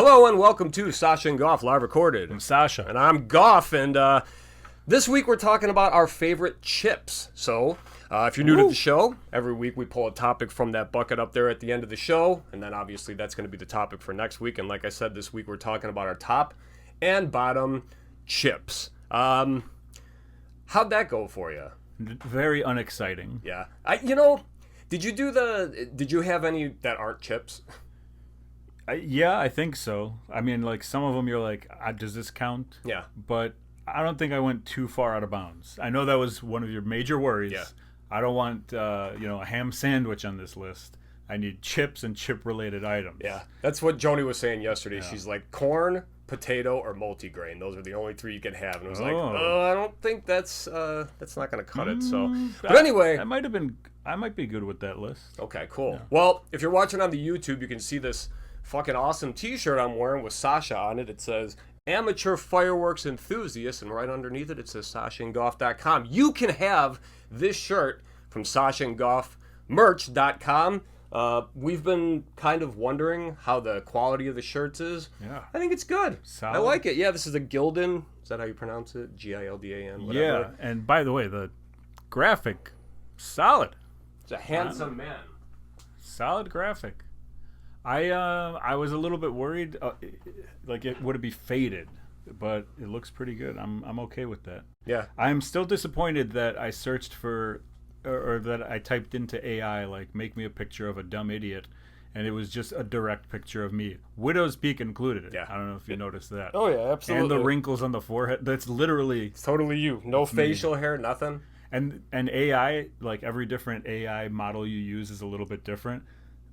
Hello and welcome to Sasha and Goff live recorded. I'm Sasha. And I'm Goff, and this week we're talking about our favorite chips. So, if you're new to the show, every week we pull a topic from that bucket up there at the end of the show, and then obviously that's going to be the topic for next week. And like I said, this week we're talking about our top and bottom chips. How'd that go for you? Very unexciting. Yeah. Did you have any that aren't chips? Yeah, I think so. I mean, like, some of them you're like, does this count? Yeah. But I don't think I went too far out of bounds. I know that was one of your major worries. Yeah. I don't want, a ham sandwich on this list. I need chips and chip-related items. Yeah. That's what Joni was saying yesterday. Yeah. She's like, corn, potato, or multigrain. Those are the only three you can have. And it was like, I don't think that's not going to cut it. So, but anyway. I might be good with that list. Okay, cool. Yeah. Well, if you're watching on the YouTube, you can see this fucking awesome t-shirt I'm wearing with Sasha on it. It says amateur fireworks enthusiast, and right underneath it says sashaandgoff.com. You can have this shirt from sashaandgoffmerch.com. We've been kind of wondering how the quality of the shirts is. Yeah, I think it's good. Solid. I like it. Yeah, this is a Gildan. Is that how you pronounce it? Gildan, whatever. Yeah, and by the way, the graphic, solid. It's a handsome man. Solid graphic. I was a little bit worried, would it be faded, but it looks pretty good. I'm okay with that. Yeah. I'm still disappointed that I searched for, or that I typed into AI, like, make me a picture of a dumb idiot, and it was just a direct picture of me. Widow's Peak included. Yeah. I don't know if you noticed that. Oh yeah, absolutely. And the wrinkles on the forehead. That's literally. It's totally you. No facial hair, nothing. And AI, like every different AI model you use is a little bit different.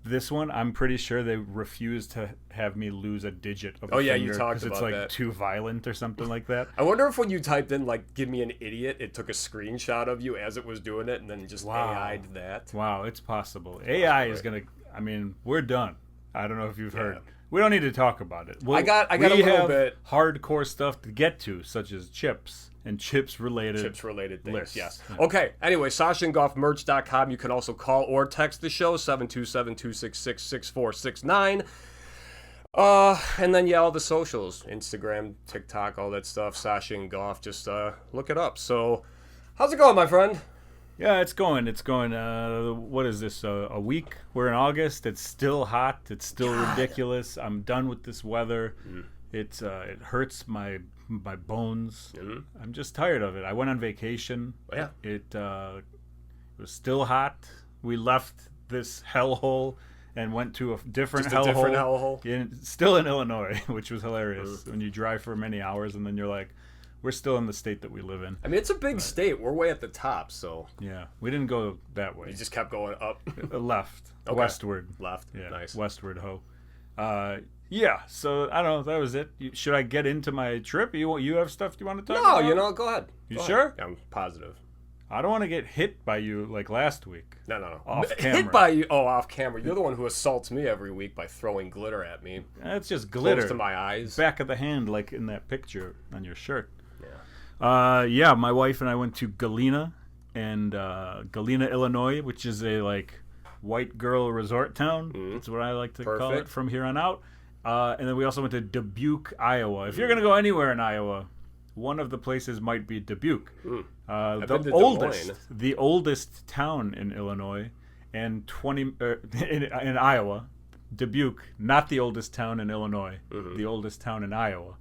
This one, I'm pretty sure they refuse to have me lose a digit of a finger. Oh yeah, you talked about it's like that. Too violent or something like that. I wonder if when you typed in like "give me an idiot," it took a screenshot of you as it was doing it, and then just AI'd that. Wow, it's possible. AI is gonna. I mean, we're done. I don't know if you've heard. We don't need to talk about it. I got a little bit hardcore stuff to get to, such as chips and chips-related things. Lists. Yes. Yeah. Okay. Anyway, sashaandgoffmerch.com. You can also call or text the show 727-266-6469. And then all the socials, Instagram, TikTok, all that stuff. Sasha and Goff. Just look it up. So, how's it going, my friend? Yeah, it's going. What is this? A week? We're in August. It's still hot. It's still ridiculous. I'm done with this weather. It hurts my bones. I'm just tired of it. I went on vacation. Yeah. It was still hot. We left this hellhole and went to a different hellhole. Still in Illinois, which was hilarious. When you drive for many hours and then you're like, we're still in the state that we live in. I mean, it's a big state. We're way at the top, so. Yeah, we didn't go that way. You just kept going up. Left. Okay. Westward. Left. Yeah, nice. Westward, ho. Yeah, so I don't know. That was it. Should I get into my trip? You have stuff you want to talk about? No, go ahead. You sure? Yeah, I'm positive. I don't want to get hit by you like last week. No. Off camera. Hit by you? Oh, off camera. You're the one who assaults me every week by throwing glitter at me. That's just glitter. Close to my eyes. Back of the hand, like in that picture on your shirt. Yeah. My wife and I went to Galena, Illinois, which is a white girl resort town. That's what I like to call it from here on out. And then we also went to Dubuque, Iowa. If you're gonna go anywhere in Iowa, one of the places might be Dubuque. The oldest town in Illinois, and in Iowa. Dubuque, not the oldest town in Illinois, the oldest town in Iowa.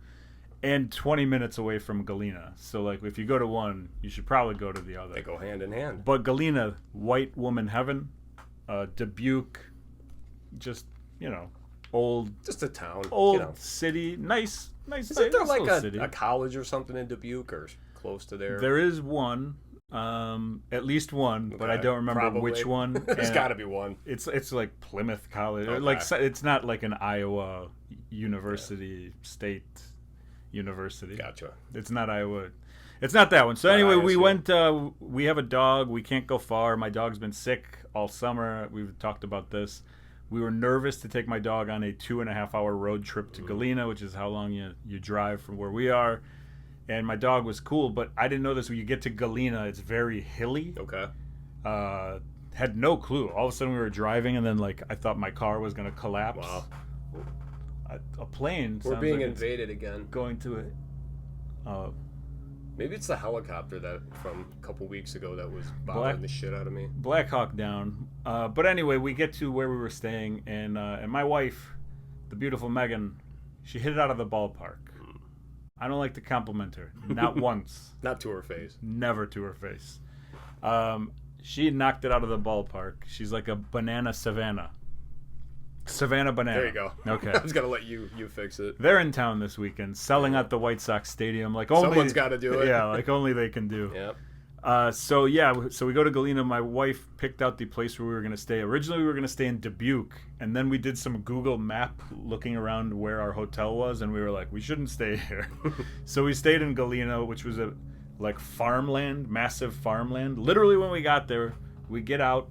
And 20 minutes away from Galena. So, if you go to one, you should probably go to the other. They go hand in hand. But Galena, white woman heaven. Dubuque, just, old. Just a town. Old city. Nice. Isn't there city. a college or something in Dubuque or close to there? There is one. At least one, but I don't remember which one. There's got to be one. It's like Plymouth College. Okay. It's not like an Iowa University, State University. Gotcha. It's not Iowa. It's not that one. So anyway, we went. We have a dog. We can't go far. My dog's been sick all summer. We've talked about this. We were nervous to take my dog on a 2.5-hour road trip to Galena, which is how long you drive from where we are. And my dog was cool, but I didn't know this. When you get to Galena, it's very hilly. Okay. Had no clue. All of a sudden we were driving, and then I thought my car was going to collapse. Wow. A plane. We're sounds being like it's invaded again. going to it. Maybe it's the helicopter that from a couple weeks ago that was bothering the shit out of me. Black Hawk down. But anyway, we get to where we were staying, and my wife, the beautiful Megan, she hit it out of the ballpark. I don't like to compliment her. Not once. Not to her face. Never to her face. She knocked it out of the ballpark. She's like a banana Savannah. Savannah banana. There you go. Okay. I was going to let you fix it. They're in town this weekend, selling out the White Sox stadium. Like only someone's got to do it. Yeah, like only they can do. Yep. So we go to Galena. My wife picked out the place where we were going to stay. Originally, we were going to stay in Dubuque, and then we did some Google Map looking around where our hotel was, and we were like, we shouldn't stay here. So we stayed in Galena, which was a farmland, massive farmland. Literally, when we got there, we get out.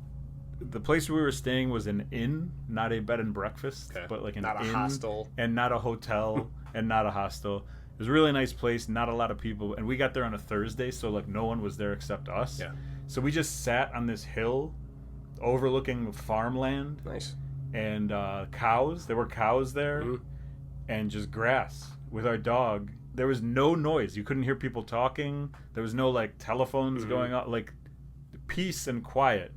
The place we were staying was an inn, not a bed and breakfast, but like an inn, not a hostel, and not a hotel, and not a hostel. It was a really nice place, not a lot of people, and we got there on a Thursday, so like no one was there except us. Yeah. So we just sat on this hill, overlooking farmland. Nice. And cows. There were cows there, and just grass with our dog. There was no noise. You couldn't hear people talking. There was no like telephones going on. Like peace and quiet.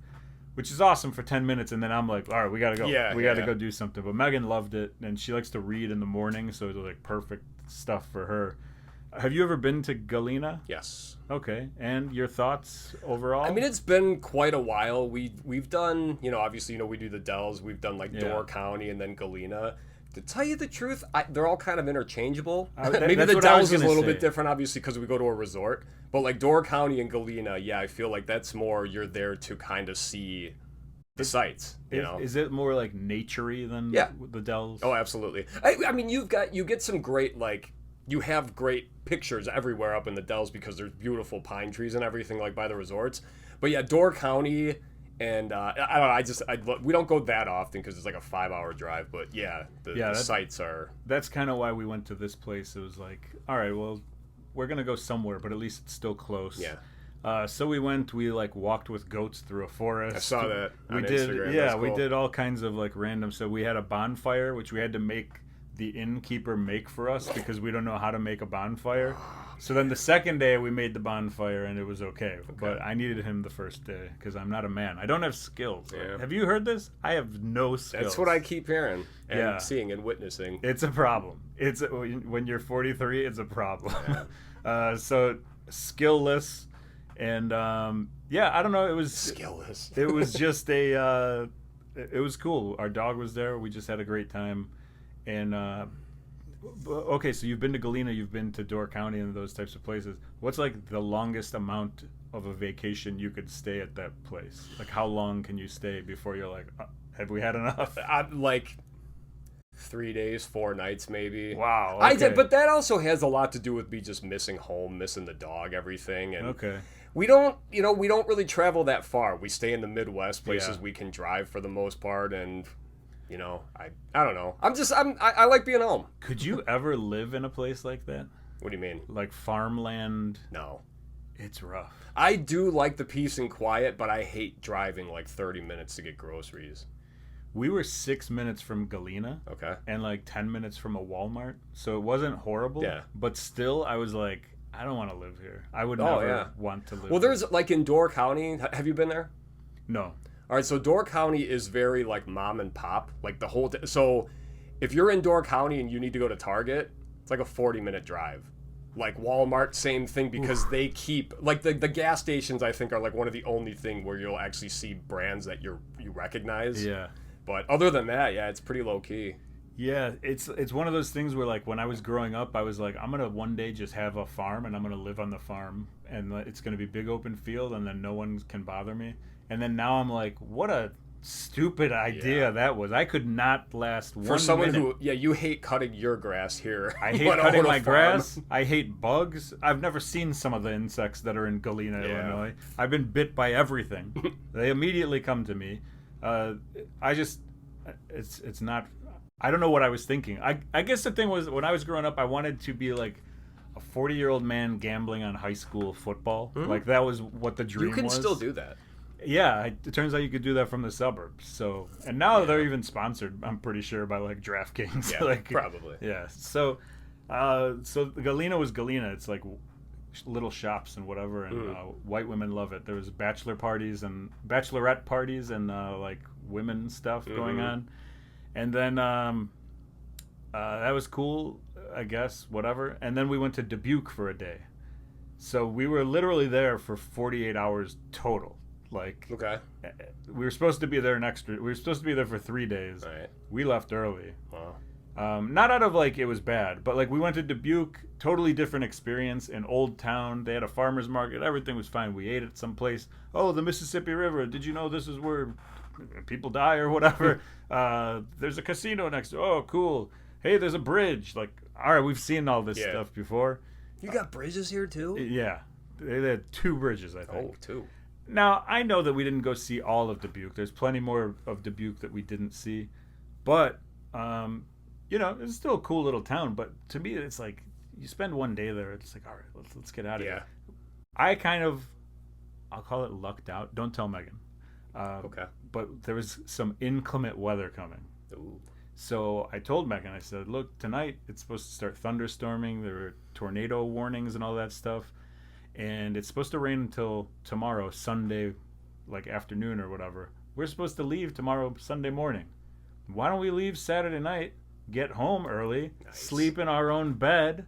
Which is awesome for 10 minutes, and then I'm like, all right, we got to go. We got to go do something. But Megan loved it, and she likes to read in the morning, so it was like perfect stuff for her. Have you ever been to Galena? Yes. Okay. And your thoughts overall? I mean, it's been quite a while. We've done, obviously, we do the Dells. We've done like Door County and then Galena. To tell you the truth, they're all kind of interchangeable. Maybe the Dells is a little bit different, obviously, because we go to a resort. But like Door County and Galena, I feel like that's more you're there to kind of see the sights. Is it more like naturey than the Dells? Oh, absolutely. I mean, you get some great you have great pictures everywhere up in the Dells because there's beautiful pine trees and everything like by the resorts. But yeah, Door County. And I don't know. We don't go that often because it's like a 5-hour drive. But the sites are. That's kind of why we went to this place. It was like, all right, well, we're gonna go somewhere, but at least it's still close. Yeah. So we went. We walked with goats through a forest. I saw that. We did. Instagram. Yeah, cool. We did all kinds of random. So we had a bonfire, which we had to make the innkeeper make for us because we don't know how to make a bonfire. So then the second day we made the bonfire and it was okay. But I needed him the first day because I'm not a man. I don't have skills. Yeah. Have you heard this? I have no skills. That's what I keep hearing and seeing and witnessing. It's a problem. When you're 43, it's a problem. Yeah. So skillless and I don't know. It was skillless. It was just it was cool. Our dog was there. We just had a great time. And okay, so you've been to Galena, you've been to Door County and those types of places. What's like the longest amount of a vacation you could stay at that place? Like how long can you stay before you're like, have we had enough? Like 3 days, 4 nights maybe. Wow. Okay. I did, but that also has a lot to do with me just missing home, missing the dog, everything. And we don't really travel that far. We stay in the Midwest, places we can drive for the most part, and I don't know. I like being home. Could you ever live in a place like that? What do you mean? Like farmland? No. It's rough. I do like the peace and quiet, but I hate driving like 30 minutes to get groceries. We were 6 minutes from Galena. Okay. And like 10 minutes from a Walmart. So it wasn't horrible. Yeah. But still, I was like, I don't want to live here. I would never want to live Well, here. there's like in Door County. Have you been there? No. All right, so Door County is very like mom and pop, like the whole. So, if you're in Door County and you need to go to Target, it's like a 40-minute drive. Like Walmart, same thing because they keep like the gas stations. I think are like one of the only thing where you'll actually see brands that you recognize. Yeah. But other than that, it's pretty low key. Yeah, it's one of those things where like when I was growing up, I was like, I'm gonna one day just have a farm and I'm gonna live on the farm and it's gonna be big open field and then no one can bother me. And then now I'm like, what a stupid idea that was. I could not last 1 minute. For someone who, you hate cutting your grass here. I hate cutting my grass. I hate bugs. I've never seen some of the insects that are in Galena, Illinois. I've been bit by everything. They immediately come to me. It's not, I don't know what I was thinking. I guess the thing was, when I was growing up, I wanted to be like a 40-year-old man gambling on high school football. Like that was what the dream was. You can still do that. Yeah, it turns out you could do that from the suburbs. So, and now they're even sponsored, I'm pretty sure, by like DraftKings. Yeah, like, probably. Yeah. So, Galena was Galena. It's like little shops and whatever, and white women love it. There was bachelor parties and bachelorette parties and like women stuff going on, and then that was cool, I guess. Whatever. And then we went to Dubuque for a day. So we were literally there for 48 hours total. Like, Okay. we were supposed to be there we were supposed to be there for 3 days. Right. We left early. Wow. Not out of like it was bad, but like we went to Dubuque, totally different experience in Old Town. They had a farmer's market. Everything was fine. We ate at some place. Oh, the Mississippi River. Did you know this is where people die or whatever? There's a casino next door. Oh, cool. Hey, there's a bridge. Like, all right, we've seen all this stuff before. You got bridges here too? Yeah. They had 2 bridges, I think. Oh, 2. Now, I know that we didn't go see all of Dubuque. There's plenty more of Dubuque that we didn't see. But, it's still a cool little town. But to me, it's like, you spend one day there, it's like, all right, let's get out of here. I kind of, I'll call it lucked out. Don't tell Megan. Okay. But there was some inclement weather coming. Ooh. So I told Megan, I said, look, tonight it's supposed to start thunderstorming. There were tornado warnings and all that stuff. And it's supposed to rain until tomorrow, Sunday, like afternoon or whatever. We're supposed to leave tomorrow, Sunday morning. Why don't we leave Saturday night, get home early, sleep in our own bed,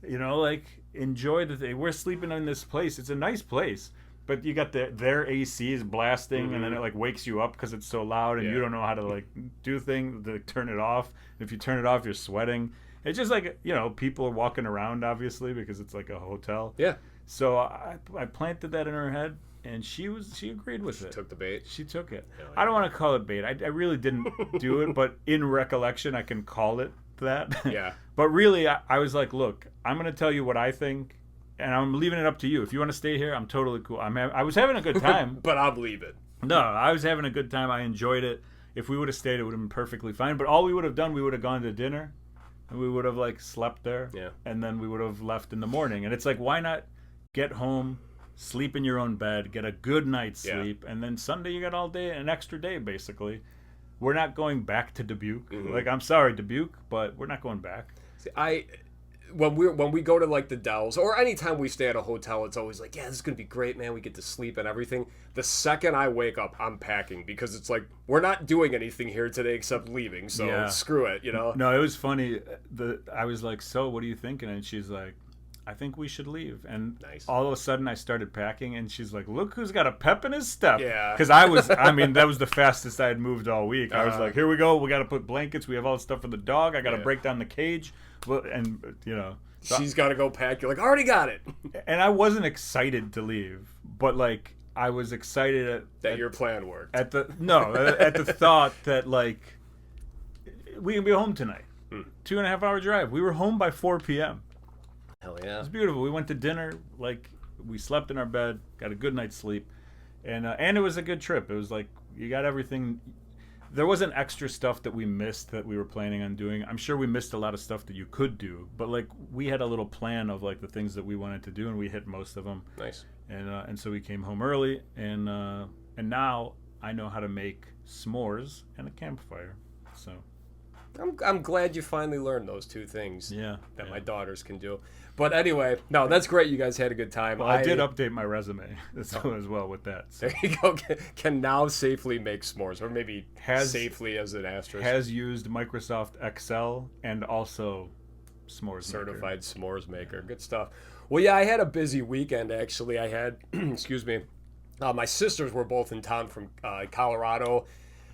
like enjoy the day. We're sleeping in this place. It's a nice place, but you got their AC is blasting, and then it like wakes you up because it's so loud, and you don't know how to like do things to turn it off. If you turn it off, you're sweating. It's just like, people are walking around, obviously, because it's like a hotel. Yeah. So I planted that in her head, and she agreed with it. Took the bait. She took it. Yeah. I don't want to call it bait. I really didn't do it, but in recollection, I can call it that. Yeah. But really, I was like, look, I'm going to tell you what I think, and I'm leaving it up to you. If you want to stay here, I'm totally cool. I was having a good time. But I'll leave it. No, I was having a good time. I enjoyed it. If we would have stayed, it would have been perfectly fine. But all we would have done, we would have gone to dinner, and we would have like slept there. Yeah. And then we would have left in the morning. And it's like, why not get home, sleep in your own bed, get a good night's sleep, and then Sunday you got all day, an extra day basically. We're not going back to Dubuque. Like, I'm sorry, Dubuque, but we're not going back. See, when we go to like the Dells, or anytime we stay at a hotel, it's always like, yeah, this is gonna be great, man. We get to sleep and everything. The second I wake up, I'm packing, because it's like, we're not doing anything here today except leaving. So screw it, No, it was funny. I was like, so what are you thinking? And she's like, I think we should leave. And all of a sudden I started packing, and she's like, look who's got a pep in his step. Yeah. Because that was the fastest I had moved all week. I was like, here we go. We got to put blankets. We have all the stuff for the dog. I got to break down the cage. And, So she's got to go pack. You're like, already got it. And I wasn't excited to leave, but like, I was excited that your plan worked. At the thought that like, we can be home tonight. 2.5 hour drive. We were home by 4 p.m. Hell yeah. It was beautiful. We went to dinner, like, we slept in our bed, got a good night's sleep, and it was a good trip. It was like, you got everything. There wasn't extra stuff that we missed that we were planning on doing. I'm sure we missed a lot of stuff that you could do, but like, we had a little plan of like the things that we wanted to do, and we hit most of them. Nice. And so we came home early, and now I know how to make s'mores and a campfire. So I'm glad you finally learned those 2 things. Yeah. That my daughters can do. But anyway, no, that's great. You guys had a good time. Well, I did update my resume as well with that. So. There you go. Can now safely make s'mores, or maybe safely as an asterisk. Has used Microsoft Excel and also s'mores certified s'mores maker. Good stuff. Well, yeah, I had a busy weekend actually. I had, excuse me, my sisters were both in town from Colorado.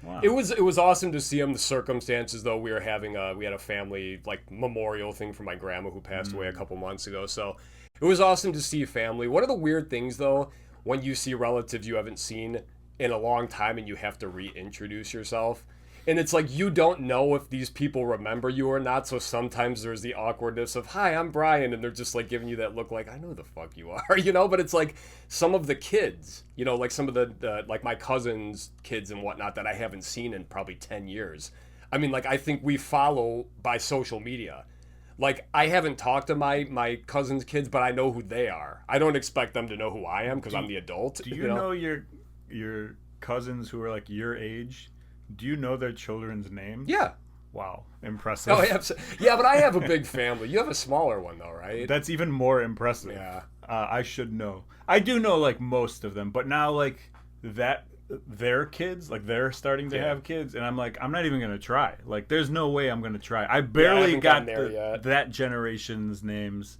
Wow. It was awesome to see them. The circumstances, though, we had a family like memorial thing for my grandma who passed away a couple months ago. So it was awesome to see family. One of the weird things, though, when you see relatives you haven't seen in a long time and you have to reintroduce yourself, and it's like, you don't know if these people remember you or not. So sometimes there's the awkwardness of, hi, I'm Brian. And they're just like giving you that look like, I know who the fuck you are, but it's like some of the kids, like some of the like my cousin's kids and whatnot that I haven't seen in probably 10 years. I mean, like, I think we follow by social media. Like, I haven't talked to my cousin's kids, but I know who they are. I don't expect them to know who I am because I'm the adult. Do you know your your cousins who are like your age, do you know their children's names? Yeah. Wow, impressive. Oh, yeah, but I have a big family. You have a smaller one, though, right? That's even more impressive. Yeah. I should know. I do know like most of them, but now like that their kids, like they're starting to have kids, and I'm like, I'm not even gonna try. Like, there's no way I'm gonna try. I barely got that generation's names,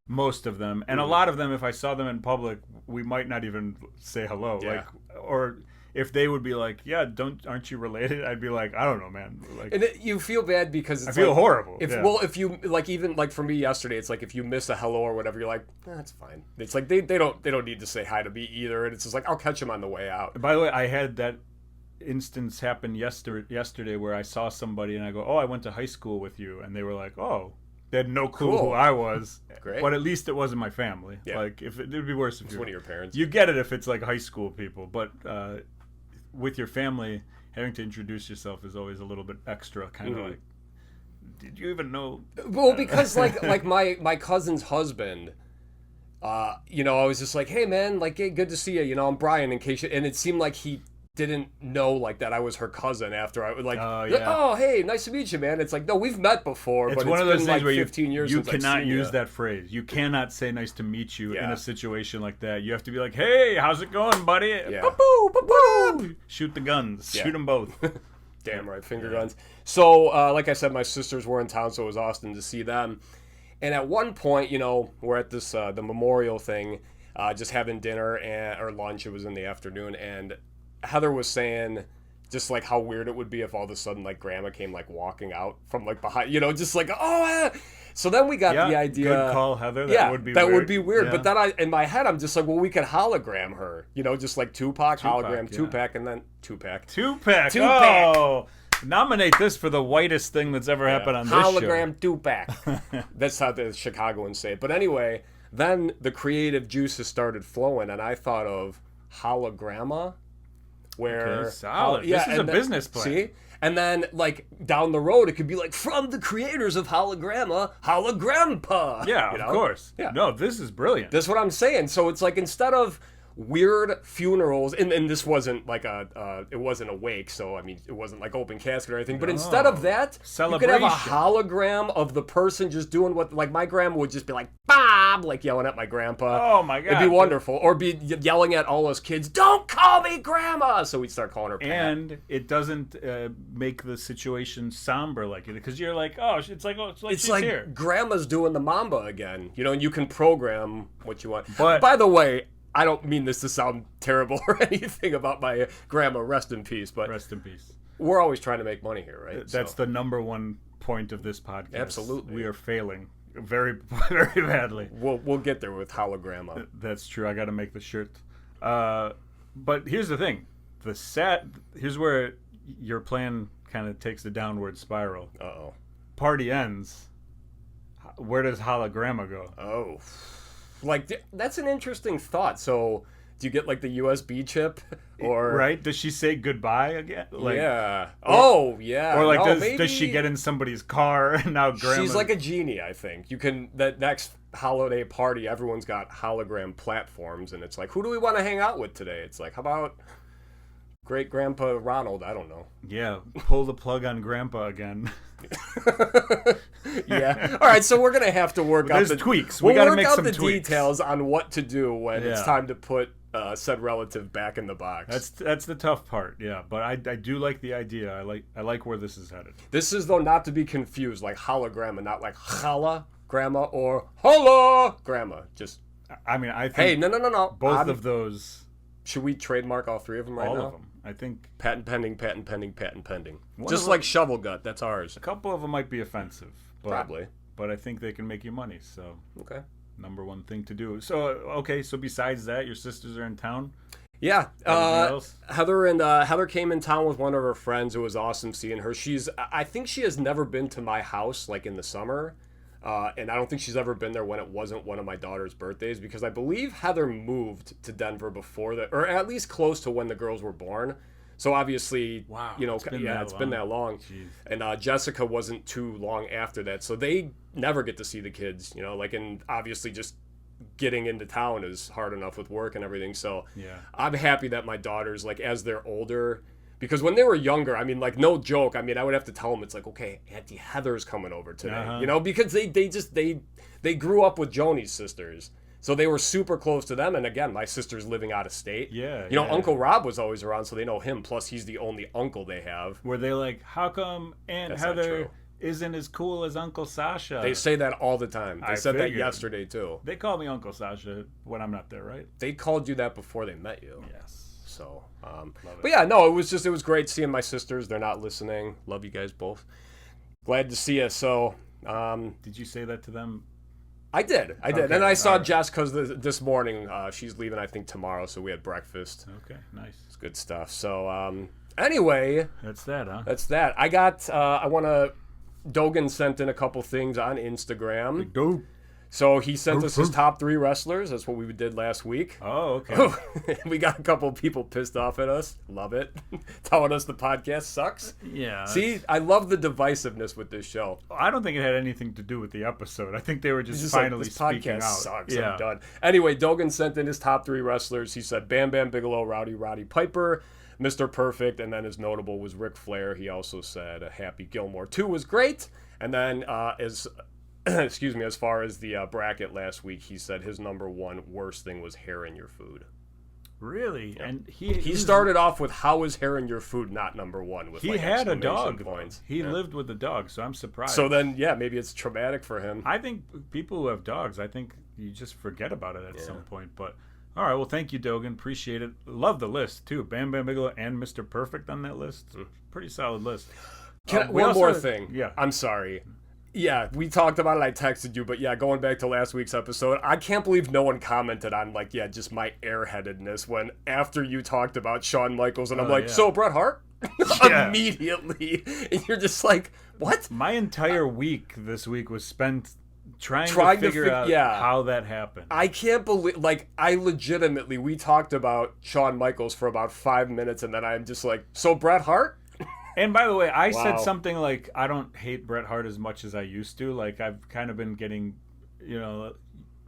most of them, and a lot of them. If I saw them in public, we might not even say hello. Yeah. Like, or if they would be like, "Yeah, aren't you related?" I'd be like, "I don't know, man." Like, and you feel bad because it's I feel horrible. If you like, even like for me yesterday, it's like if you miss a hello or whatever, you're like, that's fine. It's like they don't need to say hi to me either, and it's just like I'll catch them on the way out. By the way, I had that instance happen yesterday where I saw somebody and I go, "Oh, I went to high school with you," and they were like, "Oh." They had no clue who I was. Great. But at least it wasn't my family. Yeah. Like, if it'd be worse if it's one of your parents. You get it if it's like high school people, but with your family, having to introduce yourself is always a little bit extra. Kind of like, did you even know? Well, because like my cousin's husband, you know, I was just like, hey man, like, hey, good to see you. You know, I'm Brian. In case and it seemed like he didn't know like that I was her cousin after I like, oh hey, nice to meet you, man. It's like, no, we've met before, it's but one it's of those been things like where 15 years you since I've cannot seen use you. that phrase. You cannot say nice to meet you in a situation like that. You have to be like, hey, how's it going, buddy? Yeah. Ba-boo, ba-boo. Shoot the guns. Yeah. Shoot them both. Damn right, finger guns. So, like I said, my sisters were in town, so it was awesome to see them. And at one point, you know, we're at this the memorial thing, just having dinner or lunch. It was in the afternoon, and Heather was saying just like how weird it would be if all of a sudden like grandma came like walking out from like behind, you know, just like So then we got the idea. Good call, Heather. That would be weird. Would be weird. Yeah. But then in my head I'm just like, well, we could hologram her, you know, just like Tupac hologram, Tupac, and then Tupac. Oh, nominate this for the whitest thing that's ever happened on this show. Hologram Tupac. That's how the Chicagoans say it. But anyway, then the creative juices started flowing, and I thought of hologramma. Where solid. This is a business plan. See? And then like down the road it could be like from the creators of hologramma, hologrampa. Yeah, you know? Of course. Yeah. No, this is brilliant. That's what I'm saying. So it's like instead of weird funerals, and this wasn't like it wasn't a wake, so I mean it wasn't like open casket or anything, but instead of that, you could have a hologram of the person just doing what, like my grandma would just be like, Bob, like yelling at my grandpa. Oh my God. It'd be wonderful. Or be yelling at all us kids, don't call me grandma! So we'd start calling her Pat. And it doesn't make the situation somber like it, because you're like, oh, it's like she's like here. Grandma's doing the mamba again, you know, and you can program what you want. But by the way, I don't mean this to sound terrible or anything about my grandma, rest in peace, but rest in peace. We're always trying to make money here, right? That's the number one point of this podcast. Absolutely. We are failing very, very badly. We'll get there with hologramma. That's true. I got to make the shirt. But here's the thing. Here's where your plan kind of takes a downward spiral. Uh-oh. Party ends. Where does hologramma go? Oh. Like, that's an interesting thought. So, do you get, like, the USB chip? Or right? Does she say goodbye again? Like, yeah. yeah. Or, like, no, does she get in somebody's car and now grandma... She's like a genie, I think. You can... That next holiday party, everyone's got hologram platforms, and it's like, who do we want to hang out with today? It's like, how about great-grandpa Ronald? I don't know. Yeah. Pull the plug on grandpa again. Yeah. All right, so we're going to have to work out the tweaks. We got to make some tweaks. Work out the details on what to do when it's time to put said relative back in the box. That's the tough part, yeah. But I do like the idea. I like where this is headed. This is, though, not to be confused, like hologramma, not like chala grandma or holla grandma. Just, I mean, I think... Hey, no. Both of those... Should we trademark all three of them right now? All of them. I think... Patent pending. Just like shovel gut, that's ours. A couple of them might be offensive. Probably. But I think they can make you money, so... Okay. Number one thing to do. So, so besides that, your sisters are in town? Yeah. Else? Heather came in town with one of her friends. It was awesome seeing her. I think she has never been to my house, like in the summer. And I don't think she's ever been there when it wasn't one of my daughter's birthdays, because I believe Heather moved to Denver before that, or at least close to when the girls were born. So obviously, wow, you know, it's been that long. Jeez. And Jessica wasn't too long after that, so they never get to see the kids, you know, like, and obviously just getting into town is hard enough with work and everything. So Yeah. I'm happy that my daughters, like, as they're older, because when they were younger, I mean, like, no joke, I mean, I would have to tell them, it's like, okay, Auntie Heather's coming over today, you know, because they grew up with Joni's sisters. So they were super close to them. And again, my sister's living out of state. Yeah. You know, Uncle Rob was always around, so they know him. Plus, he's the only uncle they have. Were they like, how come Aunt Heather isn't as cool as Uncle Sasha? They say that all the time. They said that yesterday, too. They call me Uncle Sasha when I'm not there, right? They called you that before they met you. Yes. So, but yeah, no, it was great seeing my sisters. They're not listening. Love you guys both. Glad to see you. So, did you say that to them? I did. Okay, And I saw Jess because this morning she's leaving, I think, tomorrow. So we had breakfast. Okay, nice. It's good stuff. So, anyway. That's that, huh? That's that. Dogan sent in a couple things on Instagram. Big dope. So he sent us his top 3 wrestlers. That's what we did last week. Oh, okay. We got a couple of people pissed off at us. Love it. Telling us the podcast sucks. Yeah. See, I love the divisiveness with this show. I don't think it had anything to do with the episode. I think they were just finally this speaking podcast out. Sucks. Yeah. I'm done. Anyway, Dogan sent in his top 3 wrestlers. He said Bam Bam Bigelow, Roddy Piper, Mr. Perfect, and then his notable was Ric Flair. He also said Happy Gilmore 2 was great. And then as far as the bracket last week, he said his number 1 worst thing was hair in your food. Really? Yep. And he started off with how is hair in your food not number 1 with he had a dog points. He lived with a dog, so I'm surprised. So then maybe it's traumatic for him. I think people who have dogs, I think you just forget about it at some point. But all right, well, thank you, Dogan. Appreciate it. Love the list too. Bam Bam Bigelow and Mr. Perfect on that list. Pretty solid list. One more thing. Yeah. I'm sorry. Yeah, we talked about it. I texted you, but yeah, going back to last week's episode, I can't believe no one commented on just my airheadedness when after you talked about Shawn Michaels, and I'm like, so Bret Hart? Immediately. And you're just like, what? My entire week this week was spent trying to figure out how that happened. I can't believe, we talked about Shawn Michaels for about 5 minutes, and then I'm just like, so Bret Hart? And by the way, I said something like, I don't hate Bret Hart as much as I used to. Like, I've kind of been getting,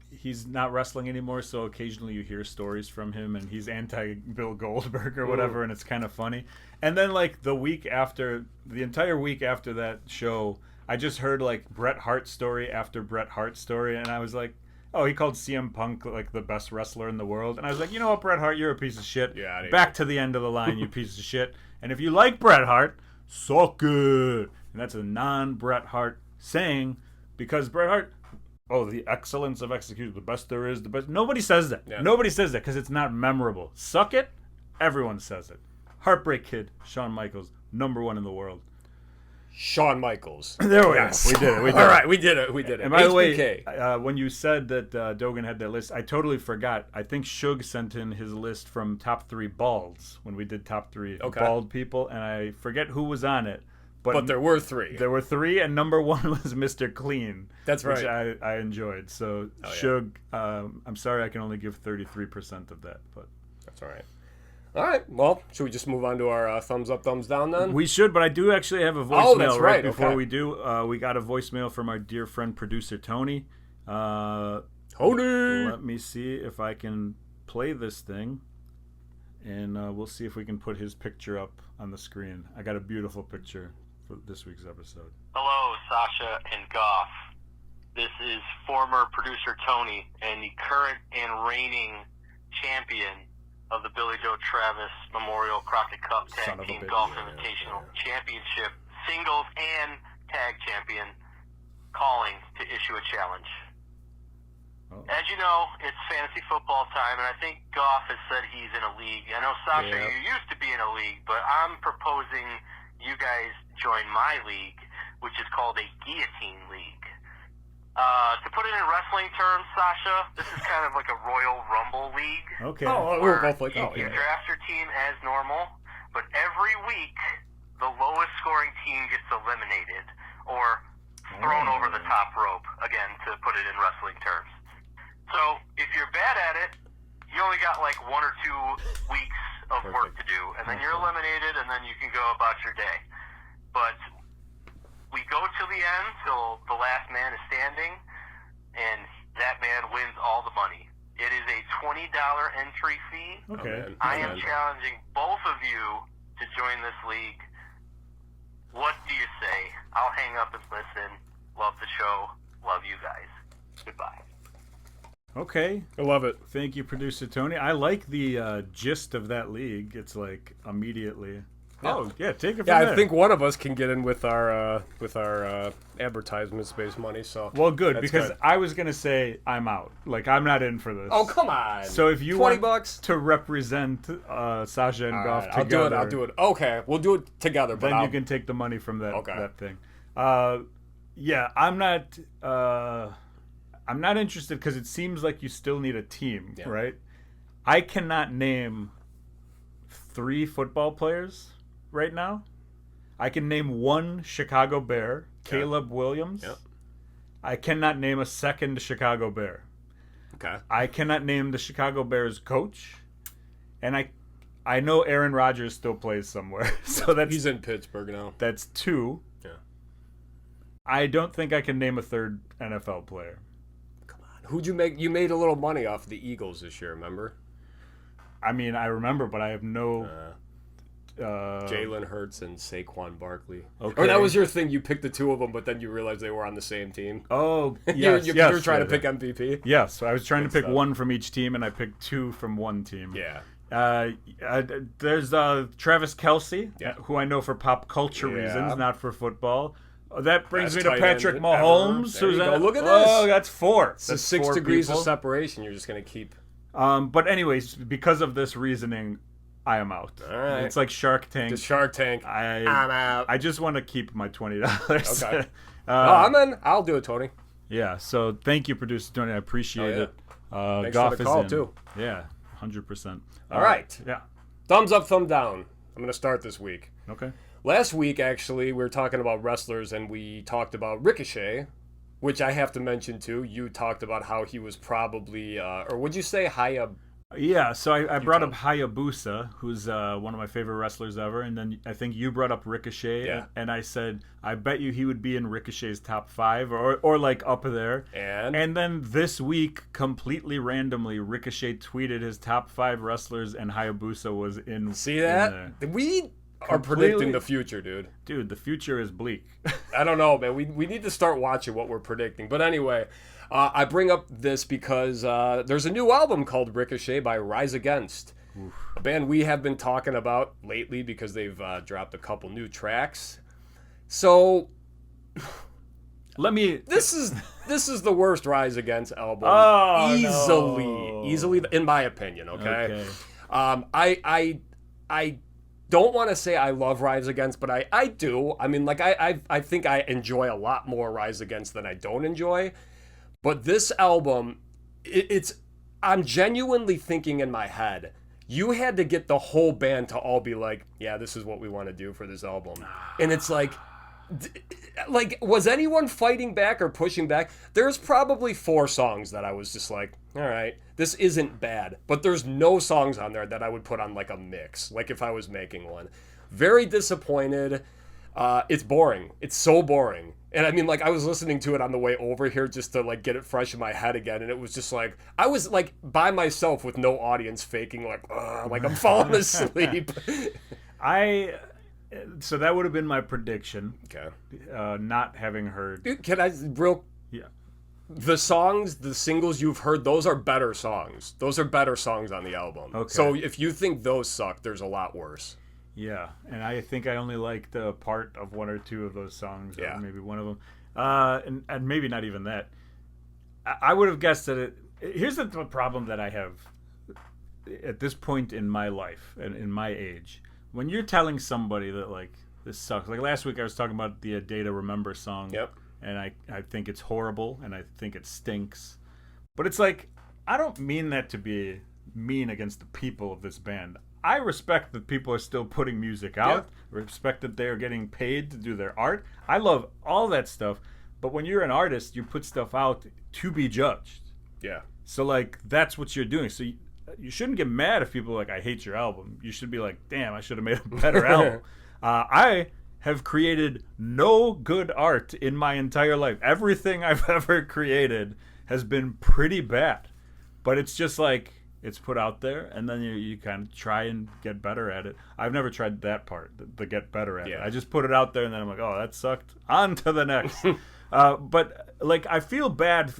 he's not wrestling anymore, so occasionally you hear stories from him, and he's anti-Bill Goldberg or whatever, and it's kind of funny. And then, the entire week after that show, I just heard, Bret Hart story after Bret Hart story, and I was like, oh, he called CM Punk, the best wrestler in the world. And I was like, you know what, Bret Hart, you're a piece of shit. Yeah, back to the end of the line, you piece of shit. And if you like Bret Hart, suck it. And that's a non-Bret Hart saying, because Bret Hart, the excellence of execution, the best there is, the best. Nobody says that. Yeah. Nobody says that because it's not memorable. Suck it, everyone says it. Heartbreak Kid, Shawn Michaels, number 1 in the world. Shawn Michaels. There we go. We did it. All right, we did it. And by the way, when you said that Dogan had that list, I totally forgot. I think Shug sent in his list from top 3 balds when we did top 3 bald people, and I forget who was on it. But there were 3. There were 3, and number 1 was Mr. Clean. That's right. Which I enjoyed. So, Shug, I'm sorry I can only give 33% of that. But that's all right. All right. Well, should we just move on to our thumbs up, thumbs down then? We should, but I do actually have a voicemail that's right. Before we do. We got a voicemail from our dear friend, producer Tony. Tony! Let me see if I can play this thing, and we'll see if we can put his picture up on the screen. I got a beautiful picture for this week's episode. Hello, Sasha and Goff. This is former producer Tony and the current and reigning champion of the Billy Joe Travis Memorial Crockett Cup Tag Team Golf Invitational Championship, singles and tag champion, calling to issue a challenge. As you know, it's fantasy football time, and I think Goff has said he's in a league. I know, Sasha, you used to be in a league, but I'm proposing you guys join my league, which is called a guillotine league. To put it in wrestling terms, Sasha, this is kind of like a Royal Rumble league. Okay. We're both like, you draft your team as normal, but every week the lowest scoring team gets eliminated or thrown over the top rope, again, to put it in wrestling terms. So if you're bad at it, you only got 1 or 2 weeks of work to do, and then you're eliminated, and then you can go about your day. But we go till the end, till the last man is standing, and that man wins all the money. It is a $20 entry fee. Okay. I am challenging both of you to join this league. What do you say? I'll hang up and listen. Love the show. Love you guys. Goodbye. Okay. I love it. Thank you, producer Tony. I like the gist of that league. It's like immediately. Yeah. Oh yeah, take it from Yeah, there. I think one of us can get in with our advertisement-based money. So Well, good, that's because good. I was gonna say I'm out. Like I'm not in for this. Oh, come on. So if you 20 want bucks to represent Sasha and All Goff right, together, I'll do it. Okay, we'll do it together. But then I'll, you can take the money from that Okay. that thing. Yeah, I'm not. I'm not interested because it seems like you still need a team, Yeah. right? I cannot name 3 football players right now. I can name one Chicago Bear, Caleb Williams. Yep. I cannot name a second Chicago Bear. Okay. I cannot name the Chicago Bears coach, and I know Aaron Rodgers still plays somewhere, so He's in Pittsburgh now. that's 2. Yeah. I don't think I can name a third NFL player. Come on. Who'd you make? You made a little money off the Eagles this year, remember? I mean, I remember, but I have no. Jalen Hurts and Saquon Barkley. Okay. Or that was your thing. You picked the 2 of them, but then you realized they were on the same team. Oh, yes, you yes, were trying to yeah, pick yeah. MVP. Yes, I was trying to pick stuff. 1 from each team, and I picked 2 from one team. Yeah. There's Travis Kelce, Yeah. who I know for pop culture Yeah. reasons, not for football. That brings Best me to tight end Patrick ever. Mahomes. There who's you go. at- Look at Oh, this. that's 4. It's That's 6 4 degrees people. of separation. You're just going to keep. But anyways, because of this reasoning, I am out. All right. It's like Shark Tank. The Shark Tank. I'm out. I just want to keep my $20. Okay. I'm in. I'll do it, Tony. Yeah. So thank you, producer Tony. I appreciate Oh, yeah. it. Thanks Goff for the is call, in. too. Yeah, 100%. All right. Yeah. Thumbs up, thumb down. I'm going to start this week. Okay. Last week, actually, we were talking about wrestlers, and we talked about Ricochet, which I have to mention, too. You talked about how he was probably, or would you say Yeah, so I brought up Hayabusa, who's one of my favorite wrestlers ever, and then I think you brought up Ricochet, Yeah. and I said, I bet you he would be in Ricochet's top 5, or like up there. And then this week, completely randomly, Ricochet tweeted his top 5 wrestlers, and Hayabusa was in. see in that? there. We are Completely- predicting the future, dude. Dude, the future is bleak. I don't know, man. We need to start watching what we're predicting. But anyway, I bring up this because there's a new album called Ricochet by Rise Against, a band we have been talking about lately because they've dropped a couple new tracks. So Let me. this is the worst Rise Against album Oh, easily in my opinion. Okay. I don't want to say I love Rise Against, but I do. I mean, like I think I enjoy a lot more Rise Against than I don't enjoy. But this album, I'm genuinely thinking in my head, you had to get the whole band to all be like, yeah, this is what we want to do for this album. And it's like, was anyone fighting back or pushing back? There's probably 4 songs that I was just like, all right, this isn't bad. But there's no songs on there that I would put on like a mix, like if I was making one. Very disappointed. It's boring. It's so boring. And I mean, like, I was listening to it on the way over here just to, like, get it fresh in my head again. And it was just like, I was, like, by myself with no audience faking, like I'm falling asleep. So that would have been my prediction. Okay. Not having heard. Dude, can I, Yeah. the songs, the singles you've heard, those are better songs. Those are better songs on the album. Okay. So if you think those suck, there's a lot worse. Yeah, and I think I only liked a part of 1 or 2 of those songs, Yeah. or maybe one of them, and maybe not even that. I would have guessed that it. Here's the problem that I have at this point in my life and in my age. When you're telling somebody that, like, this sucks. Like last week I was talking about the Day to Remember song. Yep. And I think it's horrible, and I think it stinks. But it's like, I don't mean that to be mean against the people of this band. I respect that people are still putting music out. Yeah. Respect that they are getting paid to do their art. I love all that stuff. But when you're an artist, you put stuff out to be judged. Yeah. So, like, that's what you're doing. So you shouldn't get mad if people are like, I hate your album. You should be like, damn, I should have made a better album. I have created no good art in my entire life. Everything I've ever created has been pretty bad. But it's just like, it's put out there, and then you kind of try and get better at it. I've never tried that part, the get better at it. I just put it out there, and then I'm like, oh, that sucked. On to the next. But like, I feel bad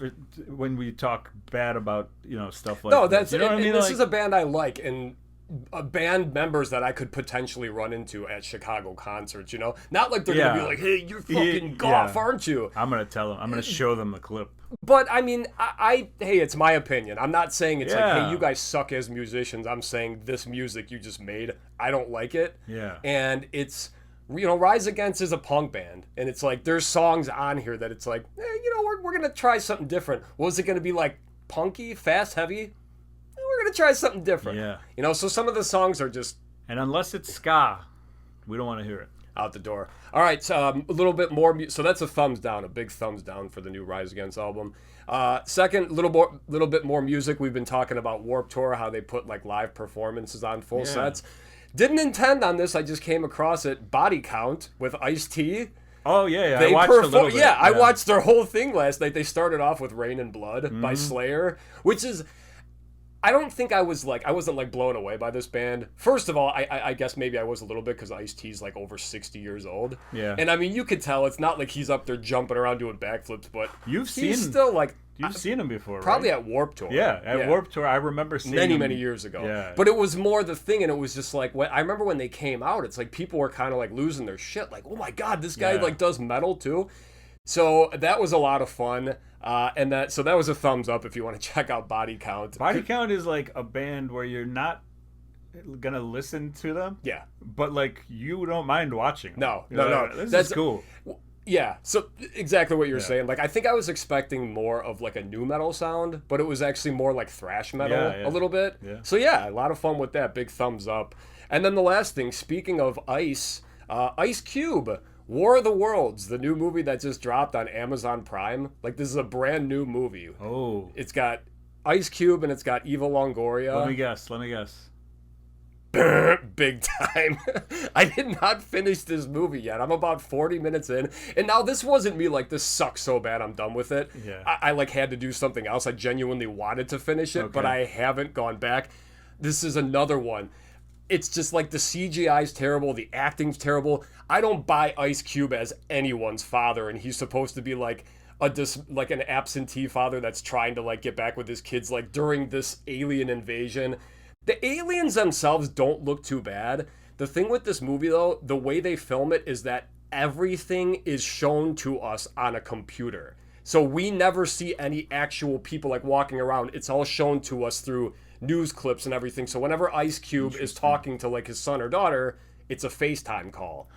when we talk bad about stuff like no, this. That's I mean? This is a band I like, and band members that I could potentially run into at Chicago concerts. Not like they're gonna be like, hey, you're fucking Goff, aren't you? I'm gonna tell them. I'm gonna show them the clip. But I mean, hey, it's my opinion. I'm not saying it's like, hey, you guys suck as musicians. I'm saying this music you just made, I don't like it. Yeah. And it's, Rise Against is a punk band, and it's like there's songs on here that it's like, we're gonna try something different. Was it gonna be like punky, fast, heavy? We're gonna try something different. Yeah. So some of the songs are just, and unless it's ska, we don't want to hear it. Out the door. All right, so a little bit more. So that's a thumbs down, a big thumbs down for the new Rise Against album. Second, little bit more music. We've been talking about Warped Tour, how they put like live performances on full sets. Didn't intend on this. I just came across it. Body Count with Ice-T. Oh yeah. I watched a little bit. Yeah, I watched their whole thing last night. They started off with Rain and Blood by Slayer, which is. I don't think I wasn't like blown away by this band. First of all, I guess maybe I was a little bit because Ice-T's like over 60 years old. Yeah. And I mean, you could tell it's not like he's up there jumping around doing backflips, but you've seen him before, probably right? at Warped Tour. Yeah, at Warped Tour, I remember seeing many years ago. Yeah. But it was more the thing, and it was just like I remember when they came out, it's like people were kind of like losing their shit, like, oh my god, this guy like does metal too. So that was a lot of fun. And that was a thumbs up if you want to check out Body Count. Body Count is like a band where you're not gonna listen to them. Yeah. But like you don't mind watching them. No. This is cool. Yeah. So exactly what you're saying. Like I think I was expecting more of like a nu metal sound, but it was actually more like thrash metal a little bit. Yeah. So yeah, a lot of fun with that. Big thumbs up. And then the last thing, speaking of Ice Cube. War of the Worlds, the new movie that just dropped on Amazon Prime. Like, this is a brand new movie. Oh. It's got Ice Cube and it's got Eva Longoria. Let me guess. Big time. I did not finish this movie yet. I'm about 40 minutes in. And now this wasn't me like, this sucks so bad, I'm done with it. Yeah. I like had to do something else. I genuinely wanted to finish it, but I haven't gone back. This is another one. It's just like the CGI's terrible, the acting's terrible. I don't buy Ice Cube as anyone's father, and he's supposed to be like an absentee father that's trying to like get back with his kids like during this alien invasion. The aliens themselves don't look too bad. The thing with this movie though, the way they film it is that everything is shown to us on a computer. So we never see any actual people like walking around. It's all shown to us through news clips and everything. So whenever Ice Cube is talking to like his son or daughter, it's a FaceTime call.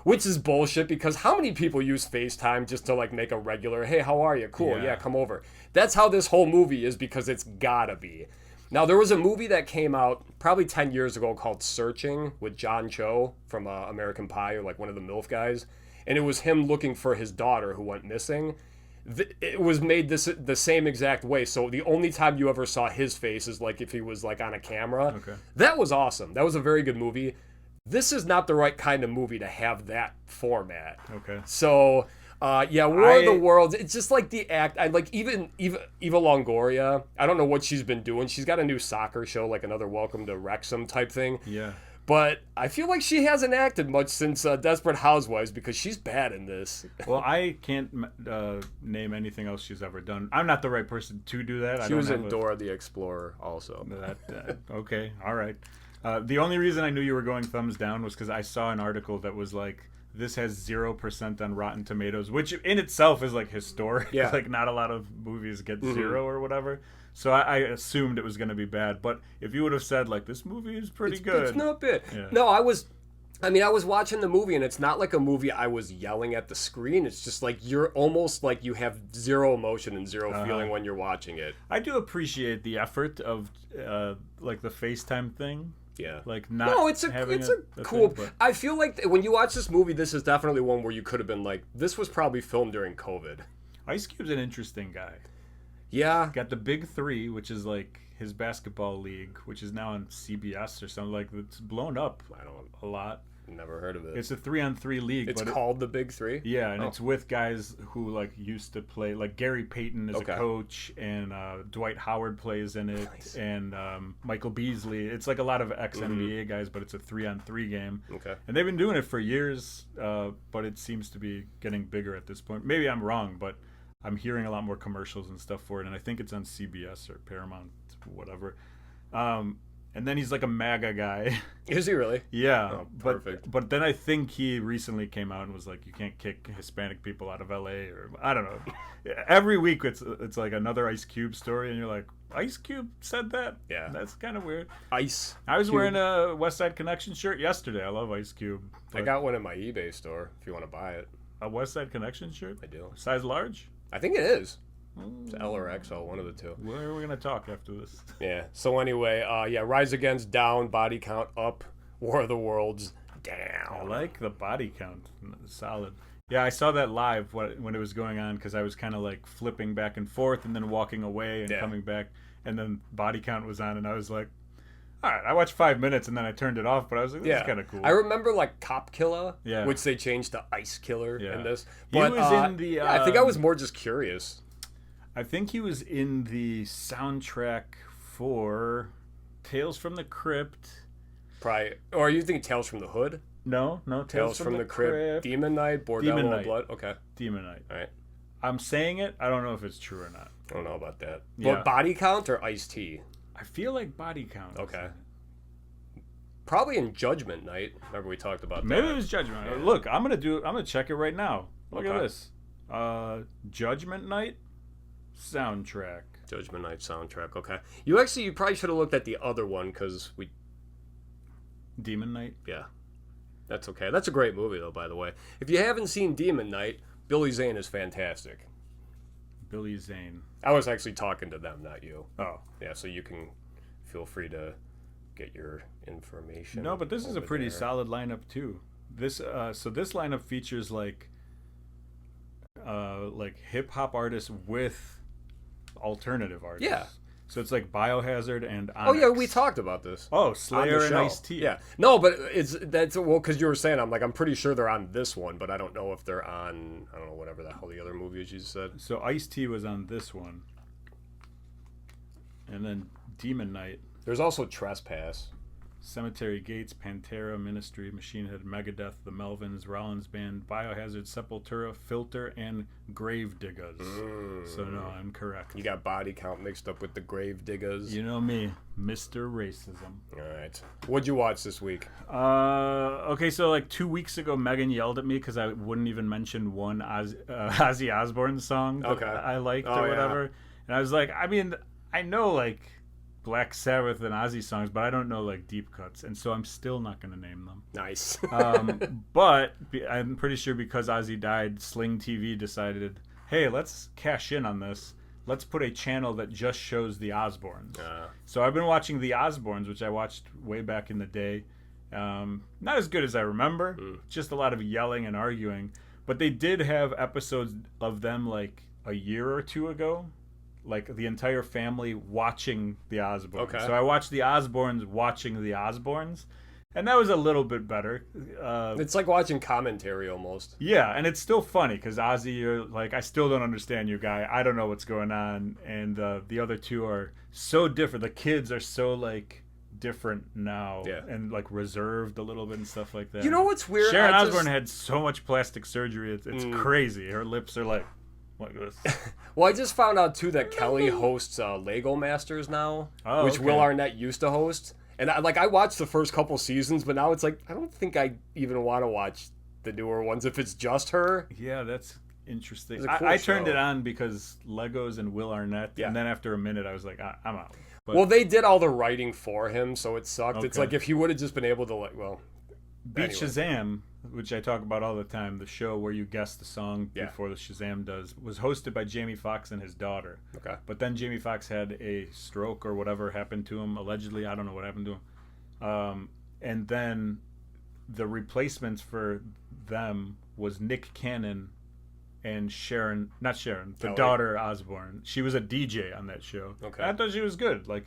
Which is bullshit because how many people use FaceTime just to like make a regular, hey, how are you? Cool, yeah, come over. That's how this whole movie is because it's gotta be. Now, there was a movie that came out probably 10 years ago called Searching with John Cho from American Pie, or like one of the MILF guys. And it was him looking for his daughter who went missing. It was made the same exact way. So the only time you ever saw his face is like if he was like on a camera. Okay. That was awesome. That was a very good movie. This is not the right kind of movie to have that format. Okay. So, War of the Worlds. It's just like the act. I like even Eva Longoria. I don't know what she's been doing. She's got a new soccer show, like another Welcome to Wrexham type thing. Yeah. But I feel like she hasn't acted much since Desperate Housewives because she's bad in this. Well, I can't name anything else she's ever done. I'm not the right person to do that. She was in Dora the Explorer also. Okay, all right. The only reason I knew you were going thumbs down was because I saw an article that was like, this has 0% on Rotten Tomatoes, which in itself is like historic. Yeah. Like not a lot of movies get 0 or whatever. So I assumed it was going to be bad. But if you would have said, like, this movie is pretty good. It's not bad. Yeah. No, I was watching the movie, and it's not like a movie I was yelling at the screen. It's just like you're almost like you have zero emotion and zero feeling when you're watching it. I do appreciate the effort of, like, the FaceTime thing. Yeah. Like, not No, it's a cool... thing, I feel like when you watch this movie, this is definitely one where you could have been like, this was probably filmed during COVID. Ice Cube's an interesting guy. Yeah. Got the Big Three, which is like his basketball league, which is now on CBS or something. Like, it's blown up a lot. Never heard of it. It's a 3-on-3 league. It's called the Big Three? Yeah, and it's with guys who like used to play. Like Gary Payton is a coach, and Dwight Howard plays in it, and Michael Beasley. It's like a lot of ex-NBA guys, but it's a 3-on-3 game. Okay. And they've been doing it for years, but it seems to be getting bigger at this point. Maybe I'm wrong, but I'm hearing a lot more commercials and stuff for it, and I think it's on CBS or Paramount, whatever. And then he's like a MAGA guy. Is he really? Yeah. Oh, perfect. But then I think he recently came out and was like, you can't kick Hispanic people out of LA, or I don't know. Every week it's like another Ice Cube story, and you're like, Ice Cube said that? Yeah. That's kind of weird. Ice I was Cube. wearing a West Side Connection shirt yesterday. I love Ice Cube. I got one in my eBay store if you want to buy it. A West Side Connection shirt? I do. Size large? I think it is. It's L or XL, one of the two. Where are we going to talk after this? Yeah. So anyway, Rise Against down, body count up, War of the Worlds down. I like the body count. Solid. Yeah, I saw that live when it was going on, because I was kind of like flipping back and forth and then walking away and coming back, and then body count was on, and I was like, all right, I watched 5 minutes and then I turned it off, but I was like, this is kind of cool. I remember like Cop Killer, Yeah. which they changed to Ice Killer in this. He But, was in the, I think I was more just curious. I think he was in the soundtrack for Tales from the Crypt. Probably. Or you think Tales from the Hood? No, Tales from the Crypt. Demon Knight, Bordello Demon of Knight. Blood. Okay. Demon Knight. All right. I'm saying it. I don't know if it's true or not. I don't know about that. Yeah. But body count or Ice-T? I feel like body count. Okay. Probably in Judgment Night. Remember we talked about that. Maybe it was Judgment Night. Yeah. Look, I'm gonna check it right now. Look at Okay. this. Judgment Night soundtrack. Judgment Night soundtrack. Okay. You probably should have looked at the other one because we. Demon Knight. Yeah. That's okay. That's a great movie though, by the way. If you haven't seen Demon Knight, Billy Zane is fantastic. Billy Zane. I was actually talking to them, not you. Oh. Yeah, so you can feel free to get your information. No, but this is a over pretty there. solid lineup too. This this lineup features like hip hop artists with alternative artists. Yeah. So it's like Biohazard and Onyx. Oh yeah, we talked about this. Oh, on the Slayer and show. Ice-T. Yeah. No, but because you were saying, I'm pretty sure they're on this one, but I don't know if they're on, I don't know, whatever the hell the other movie is you said. So Ice-T was on this one. And then Demon Knight, There's also Trespass. Cemetery Gates, Pantera, Ministry, Machine Head, Megadeth, The Melvins, Rollins Band, Biohazard, Sepultura, Filter, and Grave Diggers. So no, I'm correct. You got body count mixed up with the Grave Diggers. You know me, Mr. Racism. All right. What'd you watch this week? Okay, so like 2 weeks ago, Megan yelled at me because I wouldn't even mention one Ozzy Osbourne song that I liked or whatever. And I was like, I mean, I know like Black Sabbath and Ozzy songs, but I don't know like deep cuts, and so I'm still not going to name them. Nice. But I'm pretty sure because Ozzy died, Sling TV decided, hey, let's cash in on this. Let's put a channel that just shows the Osbournes. So I've been watching the Osbournes, which I watched way back in the day. Not as good as I remember, just a lot of yelling and arguing. But they did have episodes of them like a year or two ago, like the entire family watching the Osbournes. Okay. So I watched the Osbournes watching the Osbournes, and that was a little bit better. It's like watching commentary almost. Yeah, and it's still funny because Ozzy, you're like, I still don't understand you, guy. I don't know what's going on. And the other two are so different. The kids are so like different now, and like reserved a little bit and stuff like that. You know what's weird? Sharon Osbourne had so much plastic surgery. It's crazy. Her lips are like this. Well, I just found out too that Kelly hosts Lego Masters now, which Will Arnett used to host. And I watched the first couple seasons, but now it's like I don't think I even want to watch the newer ones if it's just her. Yeah, that's interesting. It's a cool I turned show. it on because Legos and Will Arnett, and then after a minute I was like, I'm out. But Well, they did all the writing for him, so it sucked. It's Okay. like if he would have just been able to Beat anyway. Shazam, which I talk about all the time, the show where you guess the song before the Shazam does, was hosted by Jamie Foxx and his daughter. Okay. But then Jamie Foxx had a stroke or whatever happened to him, allegedly. I don't know what happened to him. And then the replacements for them was Nick Cannon and not Sharon, the Ellie. daughter Osbourne. She was a DJ on that show. Okay. I thought she was good. Like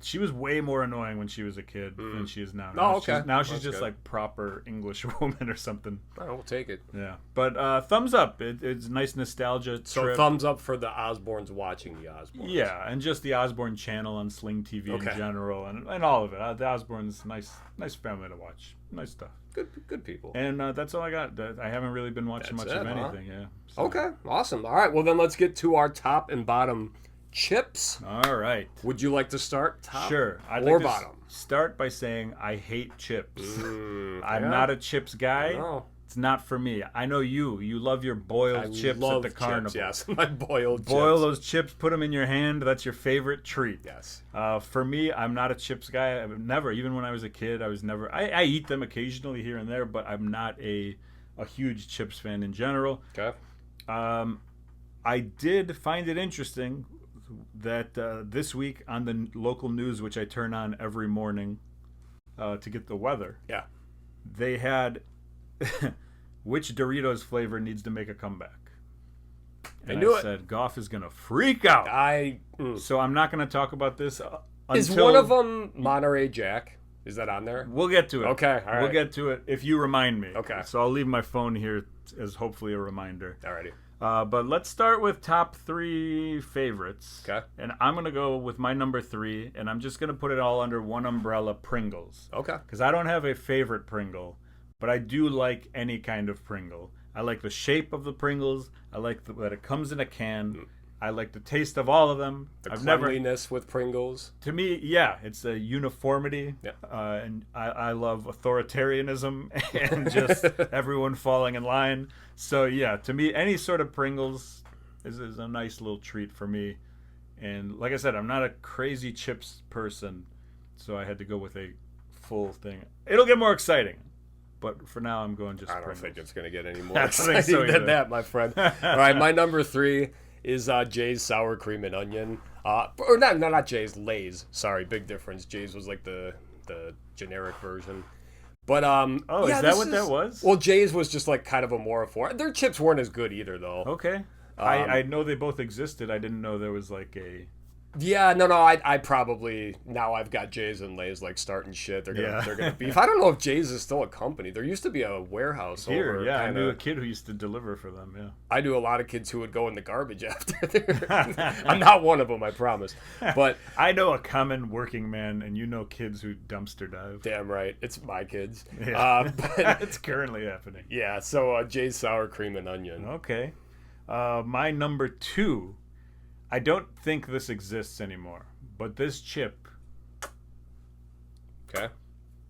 she was way more annoying when she was a kid than she is now. Oh, okay. Now she's That's just good. like proper English woman or something. All right, we'll take it. Yeah. But thumbs up. It's nice nostalgia So trip. thumbs up for the Osbournes watching the Osbournes. Yeah, and just the Osbourne channel on Sling TV Okay. in general, and all of it. The Osbournes, nice family to watch. Nice stuff. Good people. And that's all I got. I haven't really been watching That's much of it, huh? anything. Yeah. So. Okay, awesome. All right, well then let's get to our top and bottom chips. All right. Would you like to start top Sure. I'd or like to bottom? start by saying I hate chips. I'm yeah. not a chips guy. No. It's not for me. I know you. You love your boiled chips love at the carnival. Chips, yes, my boiled Boil chips. those chips, put them in your hand. That's your favorite treat. Yes. For me, I'm not a chips guy. I've never, even when I was a kid, I was never. I eat them occasionally here and there, but I'm not a huge chips fan in general. Okay. I did find it interesting that this week on the local news, which I turn on every morning to get the weather, Yeah. they had which Doritos flavor needs to make a comeback. And knew I it. said Goff is gonna freak out. So I'm not gonna talk about this Is until one of them Monterey Jack? Is that on there? we'll get to it. Okay, all right. We'll get to it if you remind me. Okay. So I'll leave my phone here as hopefully a reminder. Alrighty. But let's start with top 3 favorites. Okay. And I'm going to go with my number 3, and I'm just going to put it all under one umbrella, Pringles. Okay. Because I don't have a favorite Pringle, but I do like any kind of Pringle. I like the shape of the Pringles. I like that it comes in a can. I like the taste of all of them. The cleanliness with Pringles. To me, yeah, it's a uniformity, Yeah. and I love authoritarianism and just everyone falling in line. So yeah, to me, any sort of Pringles is a nice little treat for me. And like I said, I'm not a crazy chips person, so I had to go with a full thing. It'll get more exciting, but for now, I'm going just I don't Pringles. think it's going to get any more I don't think exciting so than either. that, my friend. All right, my number 3 is Jay's sour cream and onion. Or not Jay's, Lay's. Sorry, big difference. Jay's was like the generic version. But Oh, yeah, is that this what that was? Well, Jay's was just like kind of a more affordable. Their chips weren't as good either, though. Okay. I know they both existed. I didn't know there was like a... Yeah, no, I probably now I've got Jay's and Lay's like starting shit. They're gonna beef. I don't know if Jay's is still a company. There used to be a warehouse Here, over. yeah, I kinda, knew a kid who used to deliver for them, yeah. I knew a lot of kids who would go in the garbage after there. I'm not one of them, I promise. But I know a common working man, and you know kids who dumpster dive. damn right, it's my kids. Yeah. But It's currently happening. yeah, so Jay's sour cream and onion. Okay. My number 2, I don't think this exists anymore, but this chip, Okay.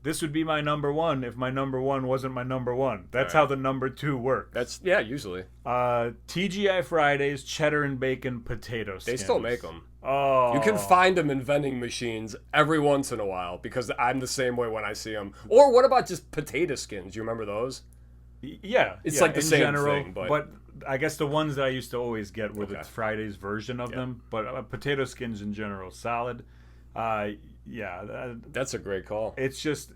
this would be my number 1 if my number 1 wasn't my number 1. That's All how right. the number 2 works. That's usually TGI Fridays, cheddar and bacon potato skins. they still make them. Oh. You can find them in vending machines every once in a while because I'm the same way when I see them. Or what about just potato skins? You remember those? Yeah. It's yeah, like the in same general, thing, but- I guess the ones that I used to always get were the Okay. Fridays version of them. But potato skins in general, solid. That's a great call. It's just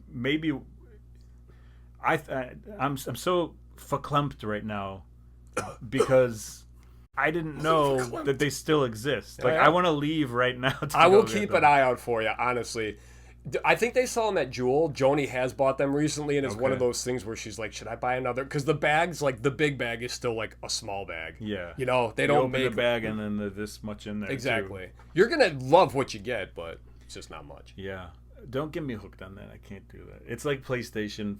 maybe I'm so verklempt right now because I didn't know that they still exist. Like Yeah. I want to leave right now. I will keep an eye out for you, honestly. I think they sell them at Jewel. Joni has bought them recently, and it's one of Okay. those things where she's like, should I buy another? Because the bags, like the big bag is still like a small bag. Yeah. You know, they You don't open make the bag and then there's this much in there. Exactly. Too. You're going to love what you get, but it's just not much. Yeah. Don't get me hooked on that. I can't do that. It's like PlayStation.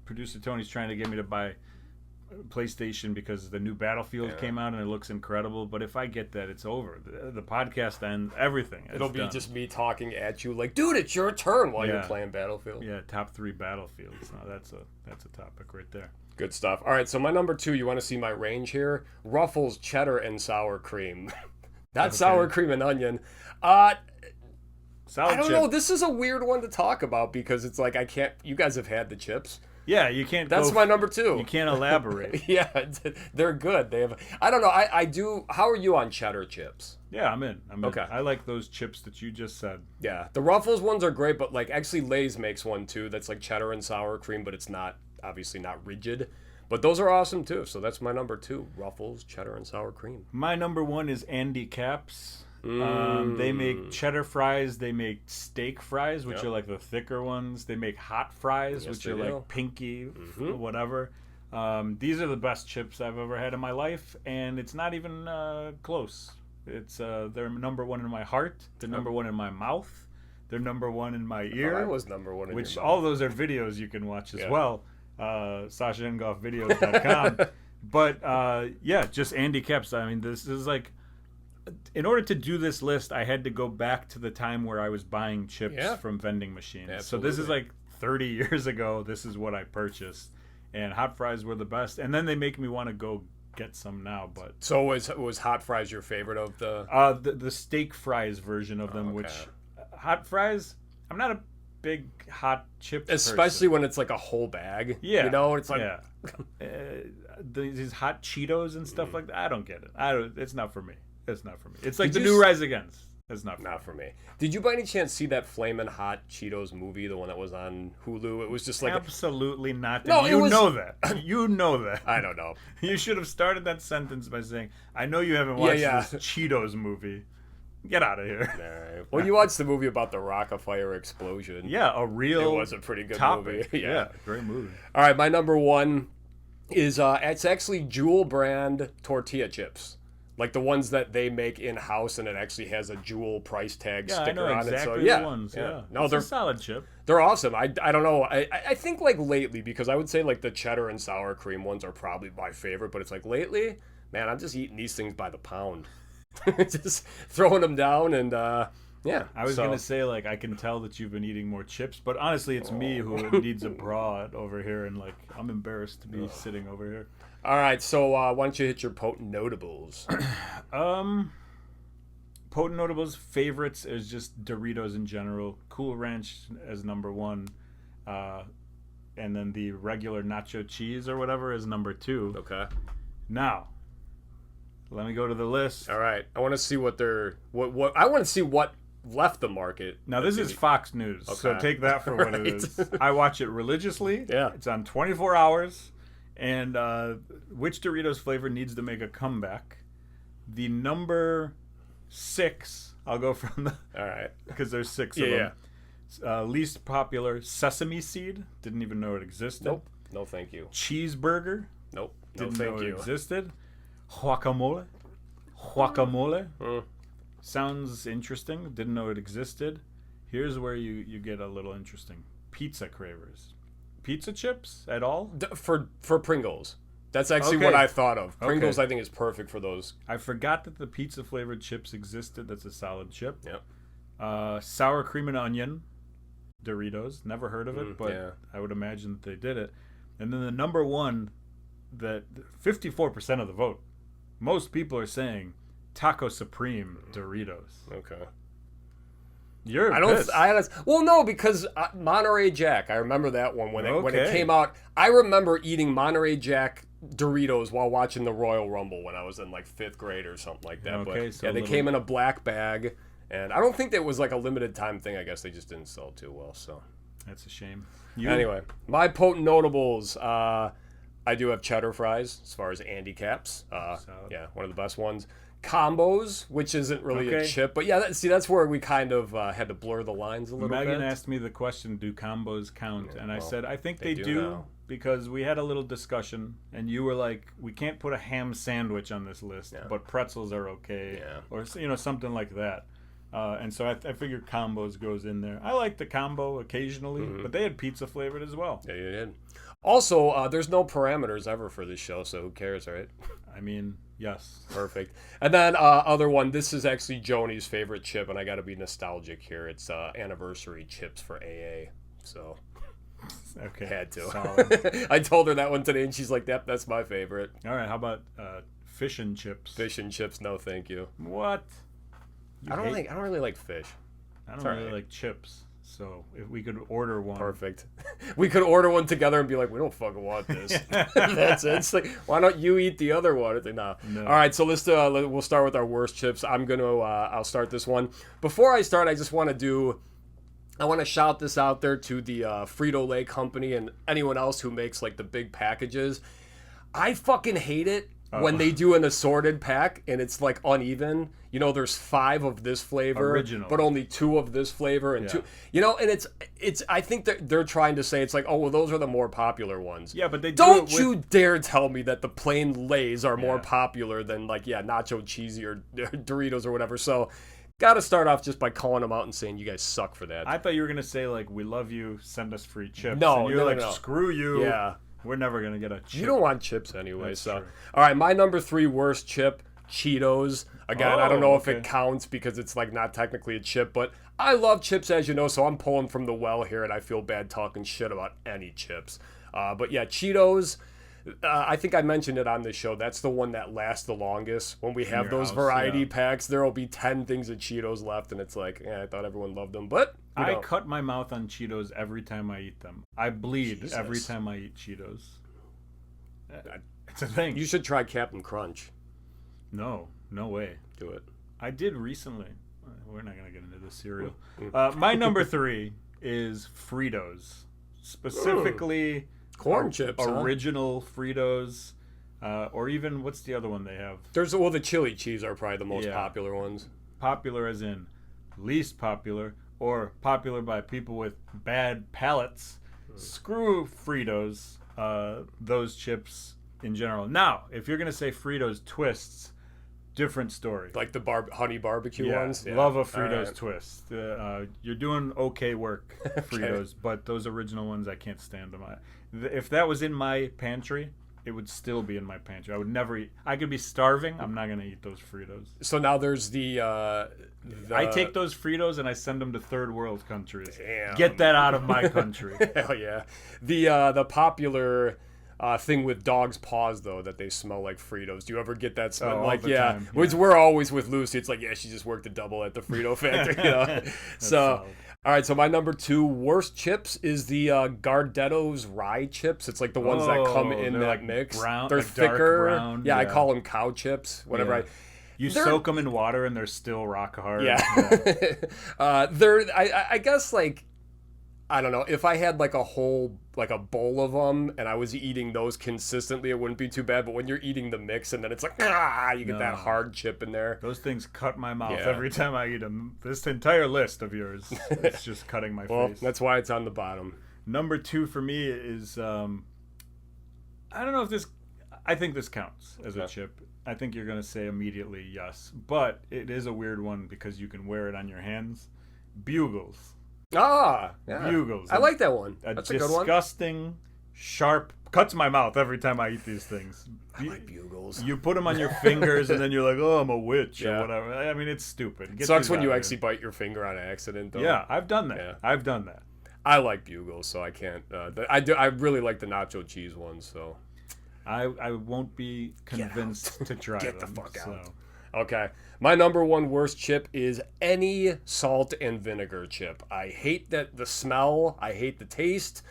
Producer Tony's trying to get me to buy PlayStation because the new Battlefield came out and it looks incredible. But if I get that, it's over. The podcast ends, everything. It'll It's be done. just me talking at you like, dude, it's your turn while you're Yeah. playing Battlefield. Yeah, top 3 Battlefields. Now that's a topic right there. Good stuff. All right, so my number 2, you want to see my range here? Ruffles, cheddar, and sour cream. Not sour cream and onion. Solid I don't chip. know. This is a weird one to talk about because it's like I can't. You guys have had the chips. Yeah, you can't. That's go my number 2. You can't elaborate. Yeah, they're good. They have. I don't know. I do. How are you on cheddar chips? Yeah, I'm in. Okay. I like those chips that you just said. Yeah, the Ruffles ones are great, but like actually Lay's makes one too that's like cheddar and sour cream, but it's not obviously not rigid. But those are awesome too. So that's my number 2: Ruffles, cheddar, and sour cream. My number 1 is Andy Caps. They make cheddar fries. They make steak fries, which are like the thicker ones. They make hot fries, which are like pinky, whatever. These are the best chips I've ever had in my life, and it's not even close. It's they're number 1 in my heart. They're number 1 in my mouth. They're number 1 in my ear. I was number 1 in which your mouth. All those are videos you can watch as well. SashaandGoffVideos.com. But just Andy Caps. I mean, this is like, in order to do this list, I had to go back to the time where I was buying chips from vending machines. Absolutely. So this is like 30 years ago. This is what I purchased, and hot fries were the best. And then they make me want to go get some now. But so was hot fries your favorite of the? The steak fries version of them, which hot fries. I'm not a big hot chip Especially person. when it's like a whole bag. Yeah, you know, it's like these hot Cheetos and stuff like that. I don't get it. It's not for me. It's not for me. It's like Did the you new Rise Against. It's not for me. Did you by any chance see that Flamin' Hot Cheetos movie, the one that was on Hulu? It was just like absolutely not. No, you know that. You know that. I don't know. You should have started that sentence by saying, "I know you haven't watched this Cheetos movie. Get out of here." All right. Well, you watched the movie about the Rockefeller explosion. Yeah, a real. It was a pretty good topic. movie. Yeah, great movie. All right, my number 1 is it's actually Jewel brand tortilla chips. Like the ones that they make in-house, and it actually has a Jewel price tag sticker I know on exactly it. So the ones. Yeah. No, they're a solid chip. They're awesome. I don't know. I think like lately, because I would say like the cheddar and sour cream ones are probably my favorite, but it's like lately, man, I'm just eating these things by the pound. Just throwing them down and yeah. I was gonna say, like, I can tell that you've been eating more chips, but honestly, it's me who needs a bra over here, and like, I'm embarrassed to be sitting over here. All right, so why don't you hit your potent notables? Potent notables favorites is just Doritos in general. Cool Ranch as number 1, and then the regular nacho cheese or whatever is number 2. Okay. Now, let me go to the list. All right, I want to see what I want to see what left the market. Now, this is Fox News, so take that for what it is. I watch it religiously. Yeah. It's on 24 hours. And which Doritos flavor needs to make a comeback? The number 6, I'll go from the... All right. Because there's 6 of them. Least popular, sesame seed. Didn't even know it existed. Nope. No, thank you. Cheeseburger. Nope. No, Didn't thank know you. it existed. Guacamole. Sounds interesting. Didn't know it existed. Here's where you get a little interesting. Pizza cravers. Pizza chips at all? For Pringles. That's actually what I thought of. Pringles, I think, is perfect for those. I forgot that the pizza flavored chips existed. That's a solid chip. Yep. Sour cream and onion Doritos. Never heard of it, but I would imagine that they did it. And then the number 1, that 54% of the vote. Most people are saying Taco Supreme Doritos. Okay. You're well, no, because Monterey Jack. I remember that one when it came out. I remember eating Monterey Jack Doritos while watching the Royal Rumble when I was in like 5th grade or something like that. Okay, but so they came in a black bag, and I don't think that was like a limited time thing. I guess they just didn't sell too well. So that's a shame. Anyway, my potent notables. I do have cheddar fries as far as Andy Caps. One of the best ones. Combos, which isn't really a chip, but that's where we kind of had to blur the lines a little bit. Megan asked me the question, do combos count? And I said, I think they do because we had a little discussion, and you were like, we can't put a ham sandwich on this list, but pretzels are okay, or something like that. And so I figured combos goes in there. I like the combo occasionally, but they had pizza flavored as well. Yeah, you did. Also, there's no parameters ever for this show, so who cares, right? I mean, yes. Perfect. And then other one, this is actually Joni's favorite chip, and I got to be nostalgic here. It's anniversary chips for AA. So, okay, had to. Solid. I told her that one today, and she's like, "Yep, that's my favorite." All right, how about fish and chips? Fish and chips, no, thank you. What? I don't really like fish. I don't really like chips. So if we could order one. Perfect. We could order one together and be like, we don't fucking want this. That's it. It's like, why don't you eat the other one? It's like, no. All right, so we'll start with our worst chips. I'll start this one. Before I start, I just want to shout this out there to the Frito-Lay company and anyone else who makes like the big packages. I fucking hate it when they do an assorted pack and it's like uneven. You know, there's 5 of this flavor, Original. but only 2 of this flavor and 2. You know, and it's. I think that they're trying to say it's like, oh well, those are the more popular ones. Yeah, but they don't you dare tell me that the plain Lay's are more Yeah. popular than like nacho cheesy or Doritos or whatever. So. Got to start off just by calling them out and saying you guys suck for that. I thought you were gonna say like we love you, send us free chips. No, and you're no. screw you. Yeah, we're never gonna get a chip. you don't want chips anyway. That's so, true. all right, my number 3 worst chip, Cheetos. Again, I don't know if okay. it counts because it's like not technically a chip, but I love chips as you know, so I'm pulling from the well here, and I feel bad talking shit about any chips. But yeah, Cheetos. I think I mentioned it on this show. That's the one that lasts the longest. When we have your those house, variety yeah. packs, there will be 10 things of Cheetos left, and it's like, I thought everyone loved them, but you I know. cut my mouth on Cheetos every time I eat them. I bleed Jesus. every time I eat Cheetos. It's a thing. You should try Captain Crunch. No way. Do it. I did recently. We're not gonna get into the cereal. My number 3 is Fritos, specifically Corn chips, original Fritos, or even what's the other one they have? The chili cheese are probably the most Yeah. popular ones. Popular as in least popular, or popular by people with bad palates. Screw Fritos, those chips in general. Now, if you're gonna say Fritos twists, different story. Like the honey barbecue ones. Yeah. Love a Fritos All right. twist. You're doing okay work, Fritos, but those original ones I can't stand them. If that was in my pantry, it would still be in my pantry. I would never eat. I could be starving. I'm not gonna eat those Fritos. So now there's the I take those Fritos and I send them to third world countries. Damn. Get that out of my country. Hell yeah. The popular thing with dogs' paws though that they smell like Fritos. Do you ever get that smell? all Like the time, which we're always with Lucy. It's like she just worked a double at the Frito factory. You know? So. solid. All right, so my number 2 worst chips is the Gardetto's rye chips. It's like the ones that come in they're that like mix. brown- They're like dark thicker. brown, I yeah. call them cow chips. Whatever. Yeah. You They're- soak them in water and they're still rock hard. Yeah. I guess like I don't know if I had like a bowl of them and I was eating those consistently, it wouldn't be too bad. But when you're eating the mix and then it's like you get that hard chip in there. Those things cut my mouth Yeah. every time I eat them. This entire list of yours, it's just cutting my Well, face. that's why it's on the bottom. Number 2 for me is I don't know if this. I think this counts as a chip. I think you're gonna say immediately yes, but it is a weird one because you can wear it on your hands. Bugles. Yeah. Bugles. I like that one. That's a good one. Disgusting, sharp, cuts my mouth every time I eat these things. I like Bugles. You put them on your fingers and then you're like, oh, I'm a witch Yeah. or whatever. I mean, it's stupid. Get Sucks these when out you of actually bite your finger on accident, though. here. Yeah, I've done that. Yeah. I've done that. I like Bugles, so I can't. I really like the nacho cheese ones. So I won't be convinced to try Get them. the fuck so. out. Okay, my number 1 worst chip is any salt and vinegar chip. I hate the smell. I hate the taste.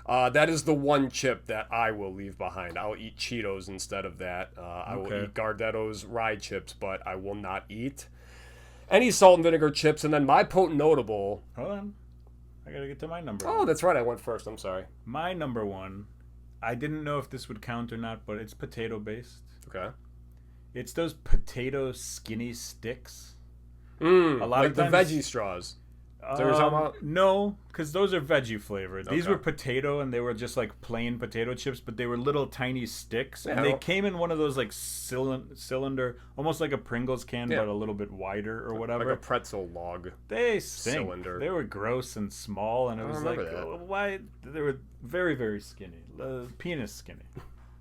That is the one chip that I will leave behind. I'll eat Cheetos instead of that. I will Okay. eat Gardetto's rye chips, but I will not eat any salt and vinegar chips. And then my potent notable. Hold on. I gotta get to my number. Oh, that's right. I went first. I'm sorry. My number 1. I didn't know if this would count or not, but it's potato based. Okay. It's those potato skinny sticks. A lot like of the times- veggie straws. Is that what you're talking about? No, because those are veggie flavored. These Okay. were potato, and they were just like plain potato chips, but they were little tiny sticks, and Yeah. they came in one of those like cylinder, almost like a Pringles can, Yeah. but a little bit wider or whatever. Like a pretzel log. They stink. cylinder. They were gross and small, and it was like, remember that. why? They were very, very skinny, penis skinny.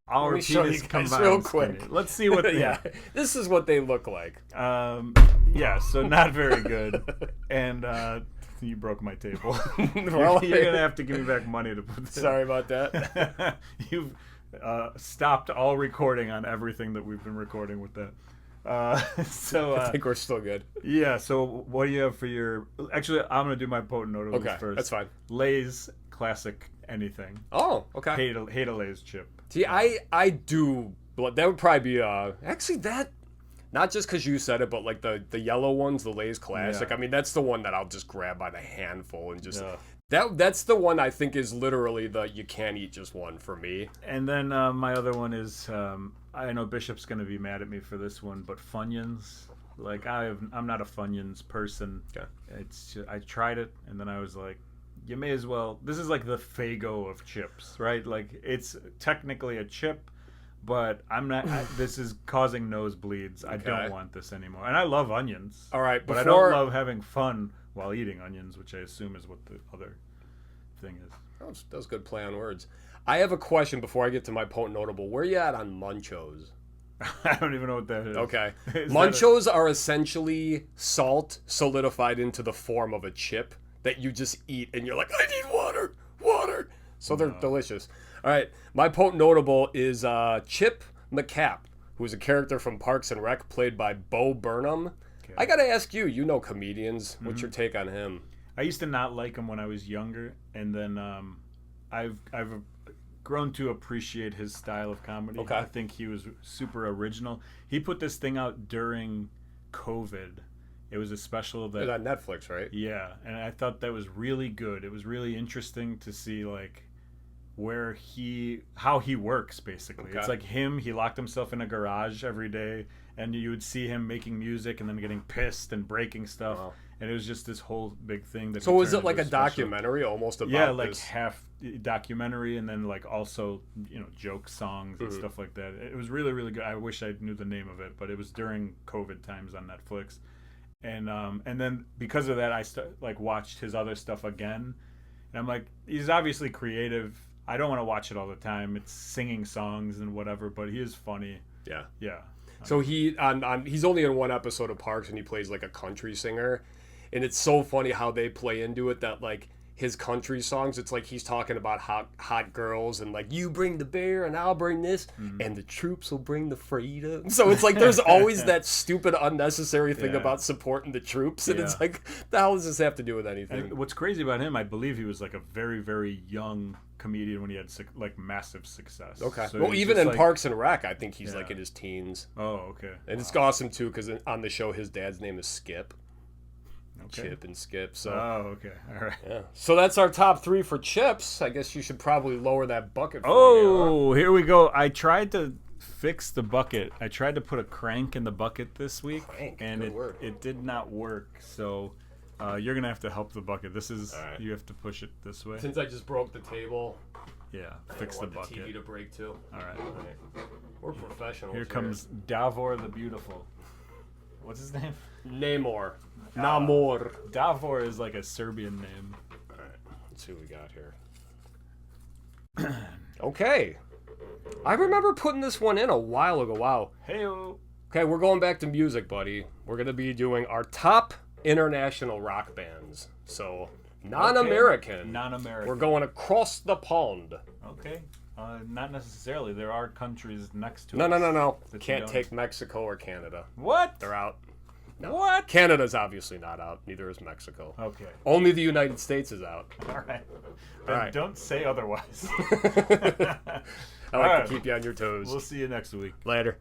Our me show penis you guys combined real quick. skinny. Let's see what. They, Yeah, this is what they look like. Yeah, so not very good. And you broke my table. Well, You're going to have to give me back money to put this. Sorry about that. You've stopped all recording on everything that we've been recording with that. I think we're still good. Yeah, so what do you have for your... Actually, I'm going to do my potent notables Okay, first. that's fine. Lay's classic anything. Oh, okay. Hate a Lay's chip. See, I do. That would probably be actually that. Not just because you said it, but like the yellow ones, the Lay's Classic. Yeah. I mean, that's the one that I'll just grab by the handful and just... That's the one I think is literally the you can't eat just one for me. And then my other one is, I know Bishop's going to be mad at me for this one, but Funyuns. Like, I'm not a Funyuns person. Okay. I tried it, and then I was like, you may as well. This is like the Faygo of chips, right? Like, it's technically a chip, but I'm not. This is causing nosebleeds. I don't want this anymore. And I love onions. All right, but I don't love having fun while eating onions, which I assume is what the other thing is. That was good play on words. I have a question before I get to my potent notable. Where you at on Munchos? I don't even know what that is. Okay. Munchos are essentially salt solidified into the form of a chip that you just eat and you're like, I need water. So they're delicious. All right. My potent notable is Chip McCap, who's a character from Parks and Rec played by Bo Burnham. Okay. I got to ask you, you know comedians. What's your take on him? I used to not like him when I was younger, and then I've grown to appreciate his style of comedy. Okay. I think he was super original. He put this thing out during COVID. It was a special that... It's on Netflix, right? Yeah, and I thought that was really good. It was really interesting to see, like, how he works, basically. Okay. It's like him, he locked himself in a garage every day, and you would see him making music and then getting pissed and breaking stuff. Wow. And it was just this whole big thing. That so was it like a documentary almost about like this? half documentary and then like also, joke songs and stuff like that. It was really, really good. I wish I knew the name of it, but it was during COVID times on Netflix. And then because of that, I watched his other stuff again. And I'm like, he's obviously creative. I don't want to watch it all the time. It's singing songs and whatever, but he is funny. Yeah. Yeah. So he's only in one episode of Parks and he plays like a country singer. And it's so funny how they play into it that like his country songs, it's like he's talking about hot girls and like you bring the beer and I'll bring this and the troops will bring the freedom. So it's like there's always that stupid unnecessary thing about supporting the troops and it's like the hell does this have to do with anything? And what's crazy about him, I believe he was like a very, very young comedian when he had like massive success. Okay. So well, even in Parks and Rec, I think he's like in his teens. Oh, okay. And it's awesome too because on the show his dad's name is Skip. Okay. Chip and Skip. So. Oh, okay. All right. Yeah. So that's our top 3 for chips. I guess you should probably lower that bucket for me, huh? Here we go. I tried to fix the bucket. I tried to put a crank in the bucket this week, and it did not work. So you're going to have to help the bucket. This is, you have to push it this way. Since I just broke the table. Yeah, fix the bucket. The TV to break too. All right. We're professionals. Here comes Davor the Beautiful. What's his name? Namor. Davor is like a Serbian name. All right. Let's see what we got here. Okay. I remember putting this one in a while ago. Wow. Hey-o. Okay, we're going back to music, buddy. We're going to be doing our top international rock bands. So, non-American. Okay. Non-American. We're going across the pond. Okay. Not necessarily. There are countries next to us. No. Can't take Mexico or Canada. What? They're out. No. What? Canada's obviously not out. Neither is Mexico. Okay. Only the United States is out. All right. Then don't say otherwise. I like to keep you on your toes. We'll see you next week. Later.